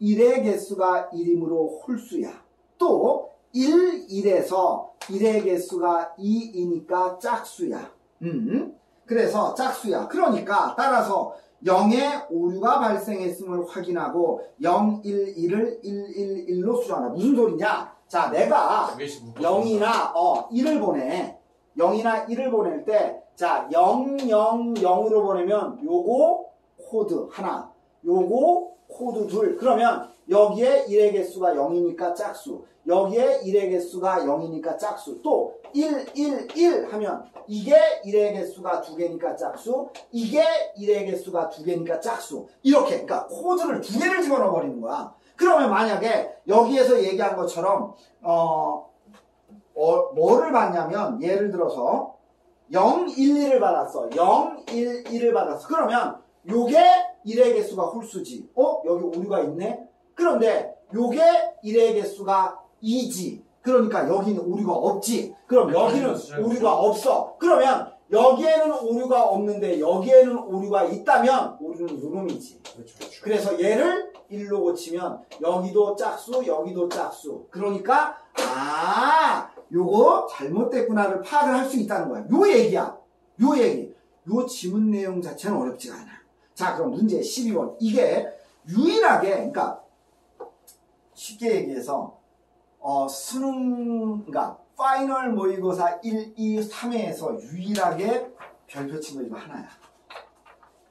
1의 개수가 1이므로 홀수야. 또 11에서 1의 개수가 2이니까 짝수야. 그래서 짝수야. 그러니까 따라서 0에 오류가 발생했음을 확인하고 011을 111로 수정한다. 무슨 소리냐? 자, 내가 0이나 1을 보내. 0이나 1을 보낼 때, 자, 000으로 보내면 요거 코드 하나, 요거 코드 둘. 그러면 여기에 1의 개수가 0이니까 짝수, 여기에 1의 개수가 0이니까 짝수, 또 111 하면 이게 1의 개수가 2개니까 짝수, 이게 1의 개수가 2개니까 짝수. 이렇게, 그러니까 코드를 2개를 집어넣어 버리는 거야. 그러면 만약에 여기에서 얘기한 것처럼 뭐를 받냐면 예를 들어서 0, 1, 2를 받았어. 0, 1, 2를 받았어. 그러면 요게 1의 개수가 홀수지. 여기 오류가 있네? 그런데 요게 1의 개수가 2지. 그러니까 여기는 오류가 없지. 그럼 여기는 오류가 없어. 그러면 여기에는 오류가 없는데 여기에는 오류가 있다면 오류는 요놈이지. 그렇죠. 그래서 얘를 1로 고치면 여기도 짝수, 여기도 짝수. 그러니까 요거 잘못됐구나를 파악을 할 수 있다는 거야. 요 얘기야. 요 얘기. 요 지문 내용 자체는 어렵지가 않아. 자, 그럼 문제 12번. 이게 유일하게, 그러니까 쉽게 얘기해서 수능, 파이널 모의고사 1, 2, 3회에서 유일하게 별표 친 거 이거 하나야.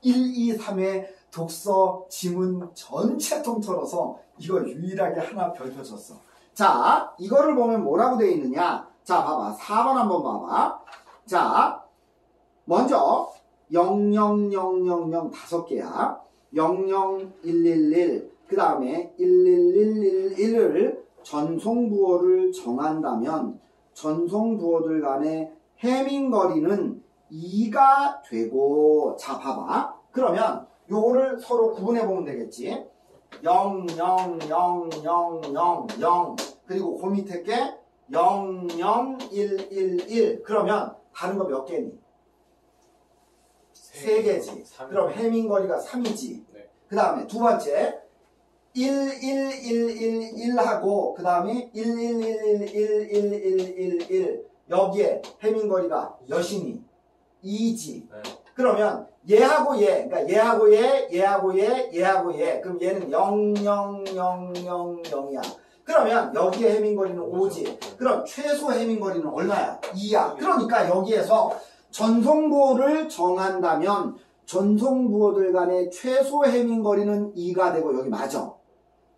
1, 2, 3회 독서, 지문 전체 통틀어서 이거 유일하게 하나 별표 쳤어. 자, 이거를 보면 뭐라고 되어 있느냐. 자, 봐봐. 4번 한번 봐봐. 자, 먼저 00000 다섯 개야. 00111, 그 다음에 11111을 전송부호를 정한다면 전송부호들 간의 해밍거리는 2가 되고, 자, 봐봐. 그러면 요거를 서로 구분해 보면 되겠지. 0, 0, 0, 0, 0, 0. 그리고 그 밑에 게 0, 0, 1, 1, 1. 그러면 다른 거 몇 개니? 3개지. 그럼 해밍거리가 3이지. 네. 그 다음에 두 번째 1, 1, 1, 1, 1하고 그 다음에 1, 1, 1, 1, 1, 1, 1, 1, 1 여기에 해밍거리가 몇이니? 2지. 네. 그러면 얘하고 얘, 그러니까 얘하고 얘, 얘하고 얘, 얘하고 얘. 그럼 얘는 0, 0, 0, 0, 0이야. 그러면 여기에 해밍거리는 5지. 그럼 최소 해밍거리는 얼마야? 2야. 그러니까 여기에서 전송부호를 정한다면 전송부호들 간의 최소 해밍거리는 2가 되고 여기 맞아.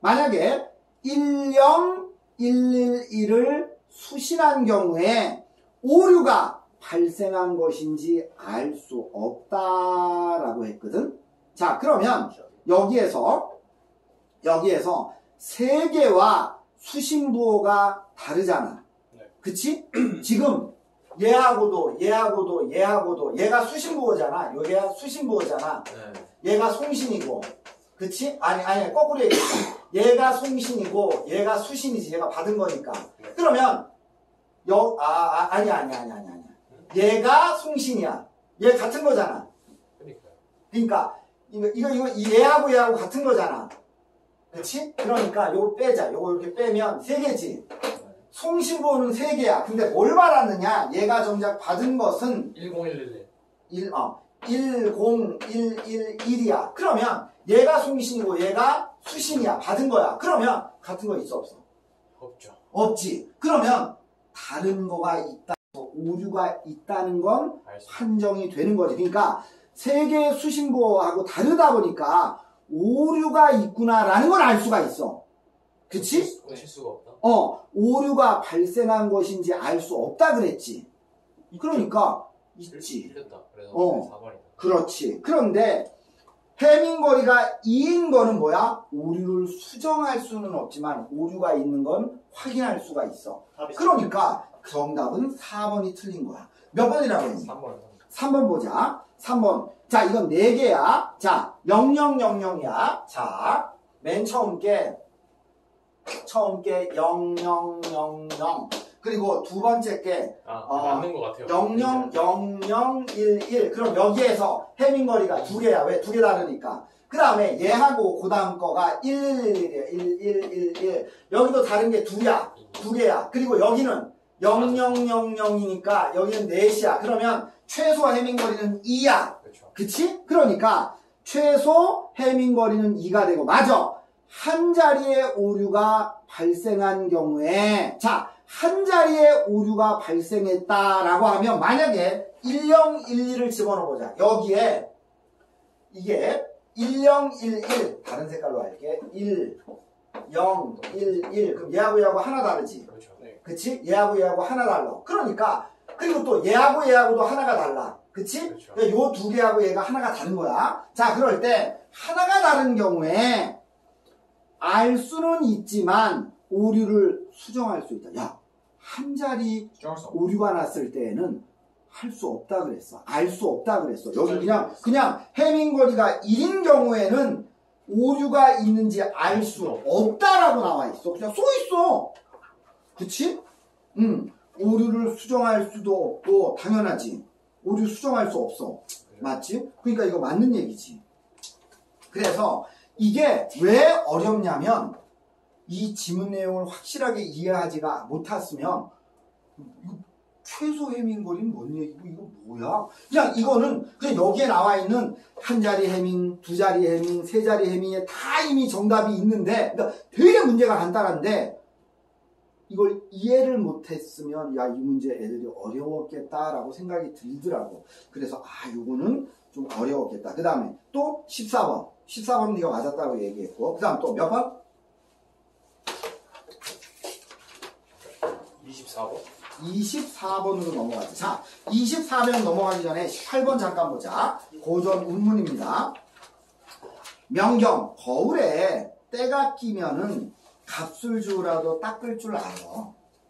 만약에 10111을 수신한 경우에 오류가 발생한 것인지 알 수 없다라고 했거든. 자, 그러면 여기에서 3개와 수신부호가 다르잖아. 그치? 지금 얘하고도 얘가 수신부호잖아. 여기가 수신부호잖아. 얘가 송신이고, 그치? 아니 거꾸로 얘기해. 얘가 송신이고 얘가 수신이지. 얘가 받은 거니까. 그러면 아니야. 얘가 송신이야. 얘 같은 거잖아. 그러니까 이거 얘하고 같은 거잖아. 그치? 그러니까 요거 빼자. 요거 이렇게 빼면 3개지. 송신부호는 3개야. 근데 뭘 받았느냐? 얘가 정작 받은 것은 10111. 10111이야. 그러면 얘가 송신이고 얘가 수신이야. 받은 거야. 그러면 같은 거 있어 없어? 없죠. 없지. 그러면 다른 거가 있다, 오류가 있다는 건 판정이 되는 거지. 그러니까 3개의 수신부호하고 다르다 보니까 오류가 있구나라는 걸 알 수가 있어. 그치? 고칠 수가 없다. 오류가 발생한 것인지 알 수 없다 그랬지. 그러니까 있지. 틀렸다. 그래서 4번이다. 그렇지. 그런데 해밍거리가 2인 거는 뭐야? 오류를 수정할 수는 없지만 오류가 있는 건 확인할 수가 있어. 그러니까 정답은 4번이 틀린 거야. 몇 번이라고 했니? 3번 보자. 3번. 자, 이건 4개야. 자, 0000이야. 자, 맨 처음 게 0000. 그리고 두 번째 게 맞는 것 같아요. 000011. 그럼 여기에서 해밍거리가 2개야. 왜? 2개 다르니까. 그 다음에 얘하고 그 다음 거가 111이야. 1111. 여기도 다른 게 2야. 2개야. 그리고 여기는 0000이니까 여기는 4시야. 그러면 최소 해밍거리는 2야. 그렇죠. 그치? 그러니까 최소 해밍거리는 2가 되고, 맞아. 한 자리의 오류가 발생한 경우에, 자, 한 자리의 오류가 발생했다라고 하면, 만약에 1011을 집어넣어보자. 여기에 이게 1011, 다른 색깔로 할게. 1011. 그럼 얘하고 하나 다르지. 그렇죠. 네. 그치? 얘하고 하나 달라. 그러니까, 그리고 또 얘하고도 하나가 달라. 그치? 그렇죠. 그러니까 요 2개하고 얘가 하나가 다른 거야. 자, 그럴 때 하나가 다른 경우에 알 수는 있지만 오류를 수정할 수 있다. 야, 한 자리 수정할 수 없어. 오류가 났을 때에는 할 수 없다 그랬어. 알 수 없다 그랬어. 여기 그냥 해밍거리가 1인 경우에는 오류가 있는지 알 수 없다라고 나와 있어. 그냥 써 있어. 그치? 오류를 수정할 수도 없고 당연하지. 오류 수정할 수 없어. 맞지? 그러니까 이거 맞는 얘기지. 그래서 이게 왜 어렵냐면 이 지문 내용을 확실하게 이해하지가 못했으면 이거 최소 해밍거리는 뭔 얘기고 이거 뭐야? 그냥 이거는 그냥 여기에 나와 있는 한 자리 해밍, 두 자리 해밍, 세 자리 해밍에 다 이미 정답이 있는데 그러니까 되게 문제가 간단한데 이걸 이해를 못했으면 야, 이 문제 애들이 어려웠겠다라고 생각이 들더라고. 그래서 요거는 좀 어려웠겠다. 그 다음에 또 14번. 14번 네가 맞았다고 얘기했고 그 다음 또 몇 번? 24번? 24번으로 넘어가자. 자, 24번 넘어가기 전에 18번 잠깐 보자. 고전 운문입니다. 명경, 거울에 때가 끼면은 값을 주라도 닦을 줄 알아.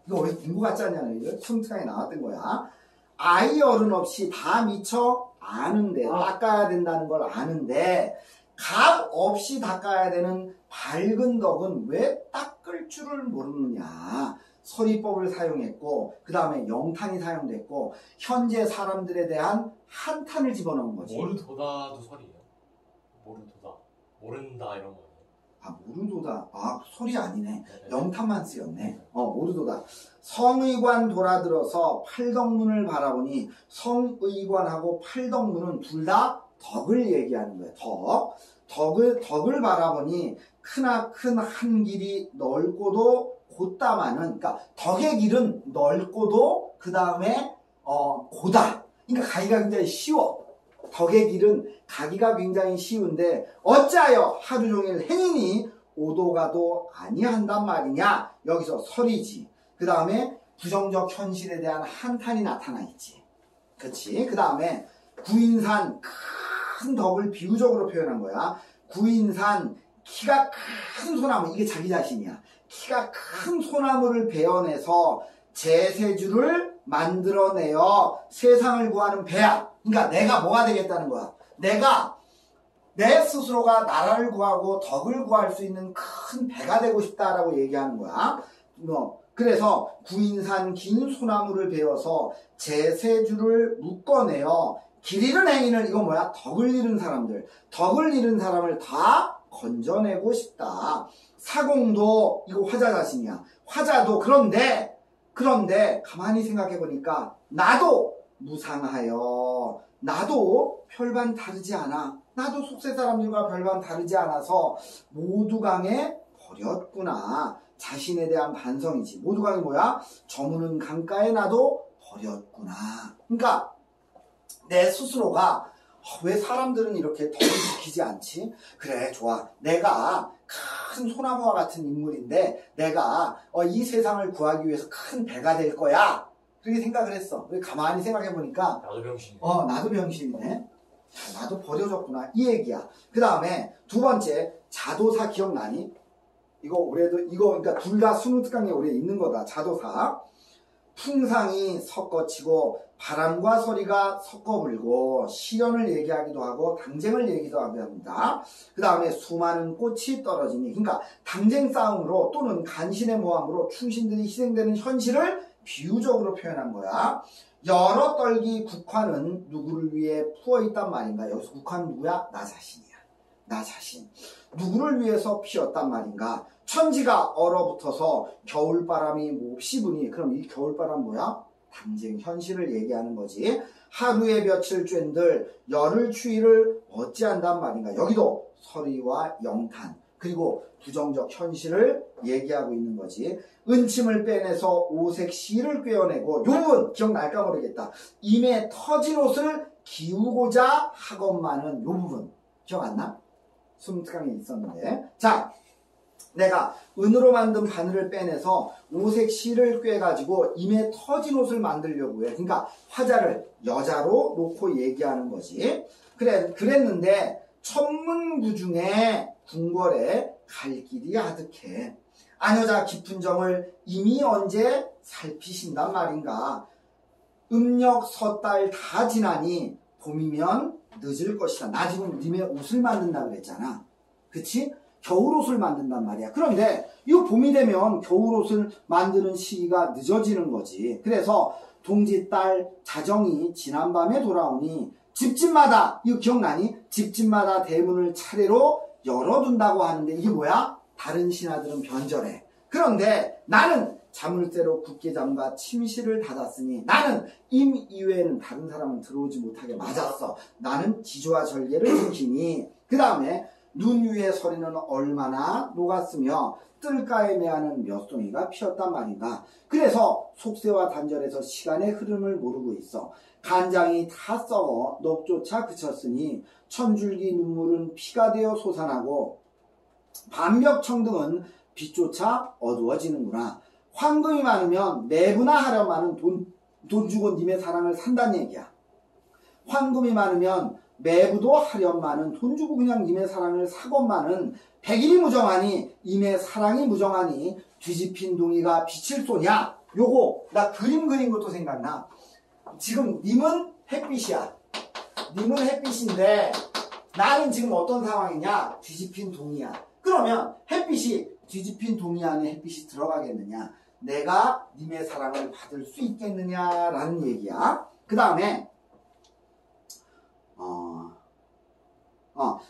이거 왜 공부 같지 않냐는 이거 순특강에 나왔던 거야. 아이 어른 없이 다 미처 아는데 닦아야 된다는 걸 아는데 값 없이 닦아야 되는 밝은 덕은 왜 닦을 줄을 모르느냐. 서리법을 사용했고 그 다음에 영탄이 사용됐고 현재 사람들에 대한 한탄을 집어넣은 거지. 모르도다도 설이에요? 모르도다 모른다 이런 거 아니에요? 모르도다. 설이 아니네. 영탄만 쓰였네. 모르도다. 성의관 돌아들어서 팔덕문을 바라보니 성의관하고 팔덕문은 둘 다 덕을 얘기하는 거예요. 덕을 바라보니 크나큰 한 길이 넓고도 곧다마는, 그러니까 덕의 길은 넓고도 그 다음에 고다. 그러니까 가기가 굉장히 쉬워. 덕의 길은 가기가 굉장히 쉬운데 어찌하여 하루 종일 행인이 오도가도 아니한단 말이냐. 여기서 설이지. 그 다음에 부정적 현실에 대한 한탄이 나타나 있지. 그치? 그 다음에 구인산 큰 덕을 비유적으로 표현한 거야. 구인산 키가 큰 소나무, 이게 자기 자신이야. 키가 큰 소나무를 베어내서 제세주를 만들어내어 세상을 구하는 배야. 그러니까 내가 뭐가 되겠다는 거야. 내가 내 스스로가 나라를 구하고 덕을 구할 수 있는 큰 배가 되고 싶다라고 얘기하는 거야. 그래서 구인산 긴 소나무를 베어서 제세주를 묶어내어 길 잃은 행인을, 이건 뭐야? 덕을 잃은 사람들. 덕을 잃은 사람을 다 건져내고 싶다. 사공도, 이거 화자 자신이야. 화자도, 그런데 가만히 생각해보니까 나도 무상하여, 나도 별반 다르지 않아. 나도 속세 사람들과 별반 다르지 않아서 모두강에 버렸구나. 자신에 대한 반성이지. 모두강이 뭐야? 저무는 강가에 나도 버렸구나. 그러니까 내 스스로가 왜 사람들은 이렇게 덕을 지키지 않지? 그래, 좋아. 내가 큰 소나무와 같은 인물인데 내가 이 세상을 구하기 위해서 큰 배가 될 거야. 그렇게 생각을 했어. 가만히 생각해보니까 나도 병신이네. 나도 병신이네. 나도 버려졌구나. 이 얘기야. 그 다음에 두 번째, 자도사 기억나니? 이거 그러니까 둘 다 수능특강에 올해 있는 거다. 자도사. 풍상이 섞어치고 바람과 소리가 섞어불고 시련을 얘기하기도 하고 당쟁을 얘기도 합니다. 그 다음에 수많은 꽃이 떨어지니, 그러니까 당쟁 싸움으로 또는 간신의 모함으로 충신들이 희생되는 현실을 비유적으로 표현한 거야. 여러 떨기 국화는 누구를 위해 부어있단 말인가? 여기서 국화는 누구야? 나 자신이야. 나 자신. 누구를 위해서 피었단 말인가? 천지가 얼어붙어서 겨울바람이 몹시 부니, 그럼 이 겨울바람 뭐야? 당쟁 현실을 얘기하는 거지. 하루에 며칠 쬐들 열흘 추위를 어찌한단 말인가? 여기도 서리와 영탄, 그리고 부정적 현실을 얘기하고 있는 거지. 은침을 빼내서 오색 실을 꿰어내고, 요 부분 기억날까 모르겠다. 임에 터진 옷을 기우고자 하건만은, 요 부분 기억 안 나? 수능특강에 있었는데. 자, 내가 은으로 만든 바늘을 빼내서 오색 실을 꿰가지고 임에 터진 옷을 만들려고 해. 그러니까 화자를 여자로 놓고 얘기하는 거지. 그랬는데 천문구 중에 궁궐에 갈 길이 아득해. 아녀자 깊은 정을 이미 언제 살피신단 말인가. 음력 섣달 다 지나니 봄이면 늦을 것이다. 나 지금 님의 옷을 만든다 그랬잖아. 그치? 겨울옷을 만든단 말이야. 그런데 이 봄이 되면 겨울옷을 만드는 시기가 늦어지는 거지. 그래서 동짓달 자정이 지난밤에 돌아오니 집집마다, 이거 기억나니? 집집마다 대문을 차례로 열어둔다고 하는데 이게 뭐야? 다른 신하들은 변절해. 그런데 나는 자물쇠로 굳게 잠가 침실을 닫았으니 나는 임 이외에는 다른 사람은 들어오지 못하게 맞았어. 나는 지조와 절개를 지키니 그 다음에 눈 위에 서리는 얼마나 녹았으며 뜰가에 매하는 몇 송이가 피었단 말인가. 그래서 속세와 단절에서 시간의 흐름을 모르고 있어. 간장이 다 썩어 넙조차 그쳤으니 천줄기 눈물은 피가 되어 솟아나고 반벽청등은 빛조차 어두워지는구나. 황금이 많으면 매부나 하려마는 돈 주고 님의 사랑을 산다는 얘기야. 황금이 많으면 매부도 하련마는 돈 주고 그냥 님의 사랑을 사건만은 백일이 무정하니 임의 사랑이 무정하니 뒤집힌 동이가 빛을 쏘냐. 요거 나 그림 그린 것도 생각나. 지금 님은 햇빛이야. 님은 햇빛인데 나는 지금 어떤 상황이냐. 뒤집힌 동이야. 그러면 햇빛이 뒤집힌 동이 안에 햇빛이 들어가겠느냐. 내가 님의 사랑을 받을 수 있겠느냐라는 얘기야. 그 다음에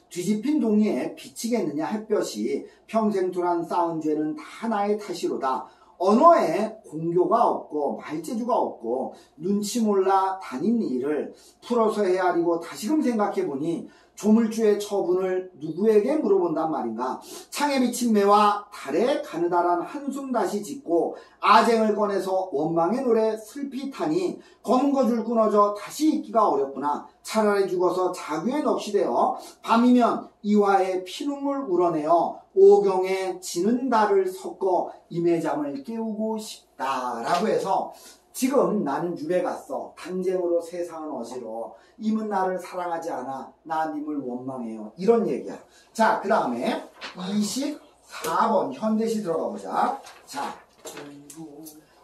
뒤집힌 동이에 비치겠느냐. 햇볕이 평생토란 쌓은 죄는 다 나의 탓이로다. 언어에 공교가 없고 말재주가 없고 눈치 몰라 다닌 일을 풀어서 헤아리고 다시금 생각해보니 조물주의 처분을 누구에게 물어본단 말인가. 창에 비친 매와 달에 가느다란 한숨 다시 짓고 아쟁을 꺼내서 원망의 노래 슬피 타니 검은 거줄 끊어져 다시 있기가 어렵구나. 차라리 죽어서 자귀에 넋이 되어 밤이면 이화에 피눈물 우러내어 오경에 지는 달을 섞어 임의잠을 깨우고 싶다라고 해서 지금 나는 유배 갔어. 당쟁으로 세상은 어지러워. 임은 나를 사랑하지 않아. 나 님을 원망해요. 이런 얘기야. 자, 그 다음에 24번 현대시 들어가 보자. 자,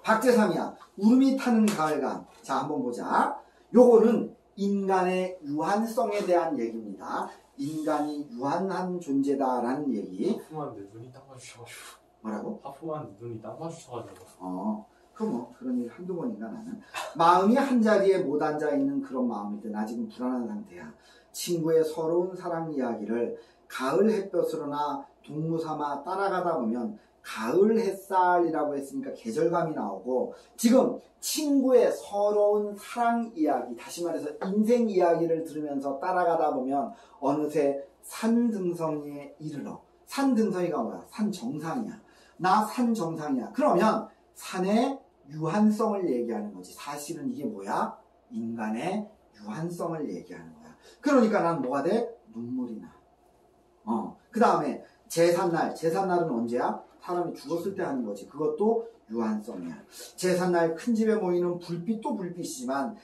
박제삼이야. 울음이 타는 가을감. 자, 한번 보자. 요거는 인간의 유한성에 대한 얘기입니다. 인간이 유한한 존재다라는 얘기. 하품하는데 눈이 딱 마주쳐가지고. 뭐라고? 하품하는데 눈이 딱 마주쳐가지고. 그럼 뭐 그런 일 한두 번인가 나는. 마음이 한자리에 못 앉아있는 그런 마음인데 나 지금 불안한 상태야. 친구의 서러운 사랑 이야기를 가을 햇볕으로나 동무삼아 따라가다 보면 가을 햇살이라고 했으니까 계절감이 나오고 지금 친구의 서러운 사랑 이야기, 다시 말해서 인생 이야기를 들으면서 따라가다 보면 어느새 산등성이에 이르러. 산등성이가 뭐야? 산 정상이야. 나 산 정상이야. 그러면 산의 유한성을 얘기하는 거지. 사실은 이게 뭐야? 인간의 유한성을 얘기하는 거야. 그러니까 난 뭐가 돼? 눈물이 나. 그 다음에 제삿날. 제삿날은 언제야? 사람이 죽었을 때 하는 거지. 그것도 유한성이야. 제삿날 큰 집에 모이는 불빛도 불빛이지만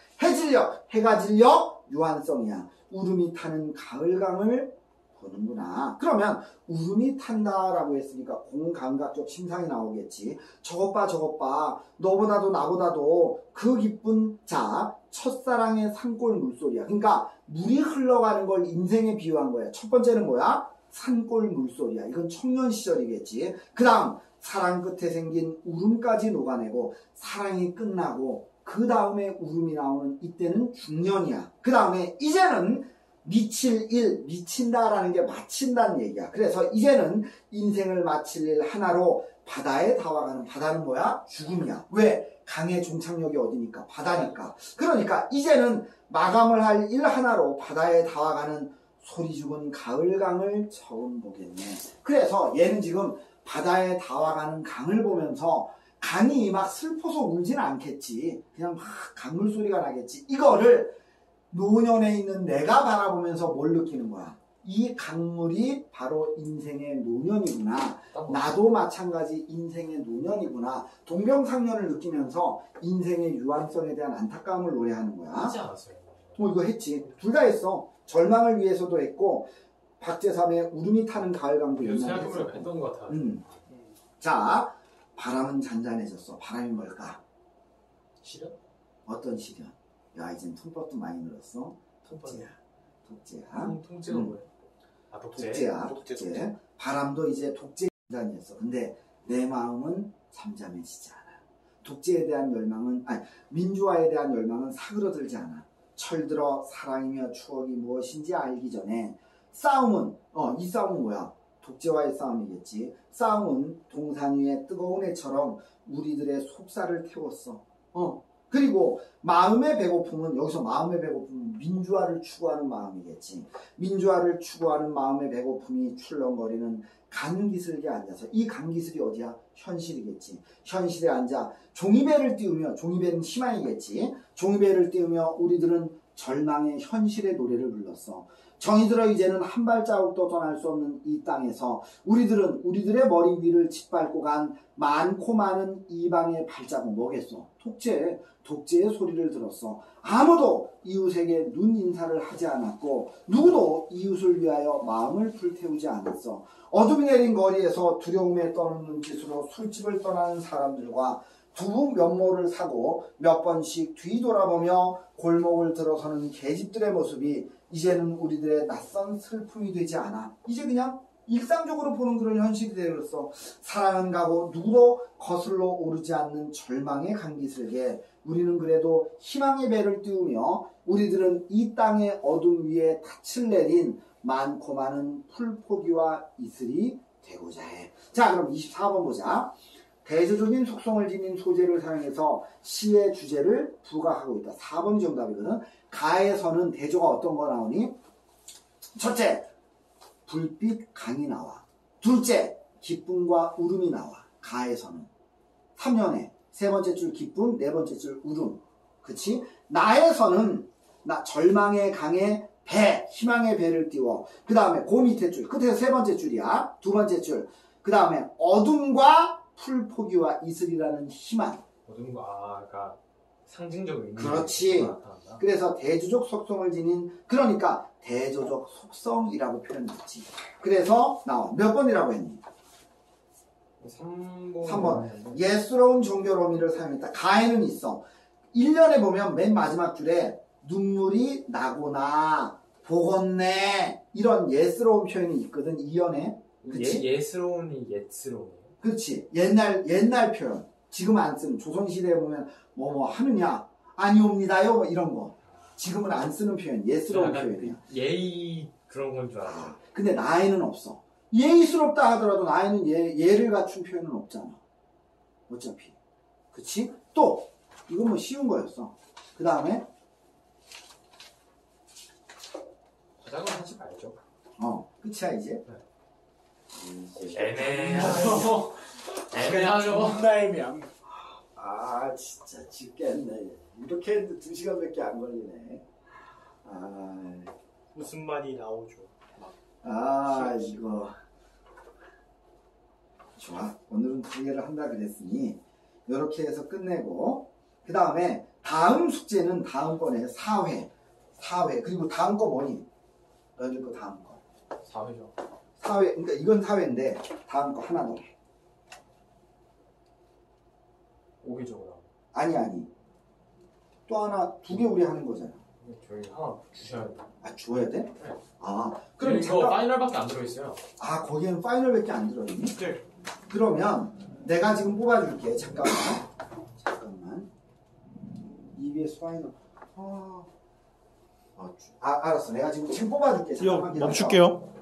해가 질려 유한성이야. 울음이 타는 가을강을 보는구나. 그러면 울음이 탄다라고 했으니까 공감각적 심상이 나오겠지. 저것 봐. 너보다도 나보다도 그 기쁜 자 첫사랑의 산골 물소리야. 그러니까 물이 흘러가는 걸 인생에 비유한 거야. 첫 번째는 뭐야? 산골 물소리야. 이건 청년 시절이겠지. 그 다음 사랑 끝에 생긴 울음까지 녹아내고 사랑이 끝나고 그 다음에 울음이 나오는 이때는 중년이야. 그 다음에 이제는 미칠 일, 미친다라는 게 마친다는 얘기야. 그래서 이제는 인생을 마칠 일 하나로 바다에 다와가는. 바다는 뭐야? 죽음이야. 왜? 강의 종착역이 어디니까? 바다니까. 그러니까 이제는 마감을 할 일 하나로 바다에 다와가는 소리 죽은 가을강을 처음 보겠네. 그래서 얘는 지금 바다에 다와가는 강을 보면서 강이 막 슬퍼서 울진 않겠지. 그냥 막 강물 소리가 나겠지. 이거를 노년에 있는 내가 바라보면서 뭘 느끼는 거야? 이 강물이 바로 인생의 노년이구나. 나도 마찬가지 인생의 노년이구나. 동병상련을 느끼면서 인생의 유한성에 대한 안타까움을 노래하는 거야. 하지 않았어요? 이거 했지. 둘 다 했어. 절망을 위해서도 했고 박제3의 울음이 타는 가을강도 이거 연상했어. 생각해보면 했던 것 같아. 자, 바람은 잔잔해졌어. 바람이 뭘까? 시련? 어떤 시련? 야, 이젠 통법도 많이 늘었어. 독재야. 독재야. 통째가 뭐야? 아, 독재? 독재야. 독재. 바람도 이제 독재 잔잔했어. 근데 내 마음은 잠잠해지지 않아. 독재에 대한 열망은, 아니, 민주화에 대한 열망은 사그러들지 않아. 철들어 사랑이며 추억이 무엇인지 알기 전에 싸움은, 이 싸움은 뭐야? 독재와의 싸움이겠지. 싸움은 동산 위의 뜨거운 해처럼 우리들의 속살을 태웠어. 그리고 마음의 배고픔은, 여기서 마음의 배고픔은 민주화를 추구하는 마음이겠지. 민주화를 추구하는 마음의 배고픔이 출렁거리는 강기슭에 앉아서, 이 강기슭이 어디야? 현실이겠지. 현실에 앉아 종이배를 띄우며, 종이배는 희망이겠지. 종이배를 띄우며 우리들은 절망의 현실의 노래를 불렀어. 정이 들어 이제는 한 발자국도 떠날 수 없는 이 땅에서 우리들은 우리들의 머리 위를 짓밟고 간 많고 많은 이방의 발자국, 뭐겠어? 독재의 소리를 들었어. 아무도 이웃에게 눈 인사를 하지 않았고 누구도 이웃을 위하여 마음을 불태우지 않았어. 어둠이 내린 거리에서 두려움에 떠는 눈짓으로 술집을 떠나는 사람들과 두 면모를 사고 몇 번씩 뒤돌아보며 골목을 들어서는 계집들의 모습이 이제는 우리들의 낯선 슬픔이 되지 않아. 이제 그냥 일상적으로 보는 그런 현실이 되었어. 사랑은 가고 누구도 거슬러 오르지 않는 절망의 강기슭에 우리는 그래도 희망의 배를 띄우며 우리들은 이 땅의 어둠 위에 닻을 내린 많고 많은 풀포기와 이슬이 되고자 해. 자, 그럼 24번 보자. 대조적인 속성을 지닌 소재를 사용해서 시의 주제를 부각하고 있다. 4번이 정답이거든. 가에서는 대조가 어떤 거 나오니? 첫째, 불빛 강이 나와. 둘째, 기쁨과 울음이 나와. 가에서는. 3년에 세 번째 줄 기쁨, 네 번째 줄 울음. 그치? 나에서는 절망의 강에 배, 희망의 배를 띄워. 그 다음에 그 밑에 줄, 끝에서 세 번째 줄이야. 두 번째 줄. 그 다음에 어둠과 풀포기와 이슬이라는 희망. 어둠과, 그러니까 상징적인 의미. 그렇지. 그래서 대조적 속성을 지닌, 그러니까 대조적 속성이라고 표현했지. 그래서 나와. 몇 번이라고 했니? 3번. 예스러운 정겨로운 이를 사용했다. 가에는 있어. 1년에 보면 맨 마지막 줄에 눈물이 나고나 보겄네 이런 예스러운 표현이 있거든. 2연에. 그치? 예스러운이 옛스러운이에요. 그렇지. 옛날 표현. 지금 안 쓰는, 조선시대에 보면 뭐 하느냐, 아니옵니다요, 뭐 이런 거. 지금은 안 쓰는 표현, 예스러운 표현이야. 예의 그런 건 줄 알았네. 근데 나에는 없어. 예의스럽다 하더라도 나에는 예를 갖춘 표현은 없잖아. 어차피. 그치? 또, 이건 뭐 쉬운 거였어. 그 다음에, 과장은 하지 말죠. 끝이야, 이제. 애매하죠. 존나 애매함. 아, 진짜 죽겠네. 이렇게 했는데 2시간밖에 안 걸리네. 무슨 말이 나오죠. 이거. 좋아. 오늘은 2개를 한다 그랬으니, 이렇게 해서 끝내고, 그 다음에, 다음 숙제는 다음번에 4회. 그리고 다음 거 뭐니? 너희들 거 다음 거. 4회죠. 4회, 그러니까 이건 4회인데, 다음 거 하나 더. 5회죠, 그럼. 아니. 또 하나, 2개 우리 하는 거잖아. 저희 하나 주셔야 돼요. 줘야 돼? 네. 그럼 이거 파이널밖에 안 들어있어요. 거기에는 파이널밖에 안 들어있니? 네. 그러면 내가 지금 뽑아줄게. 잠깐만. EBS 파이널. 알았어. 내가 지금 뽑아줄게. 잠깐만 기다려. 멈출게요.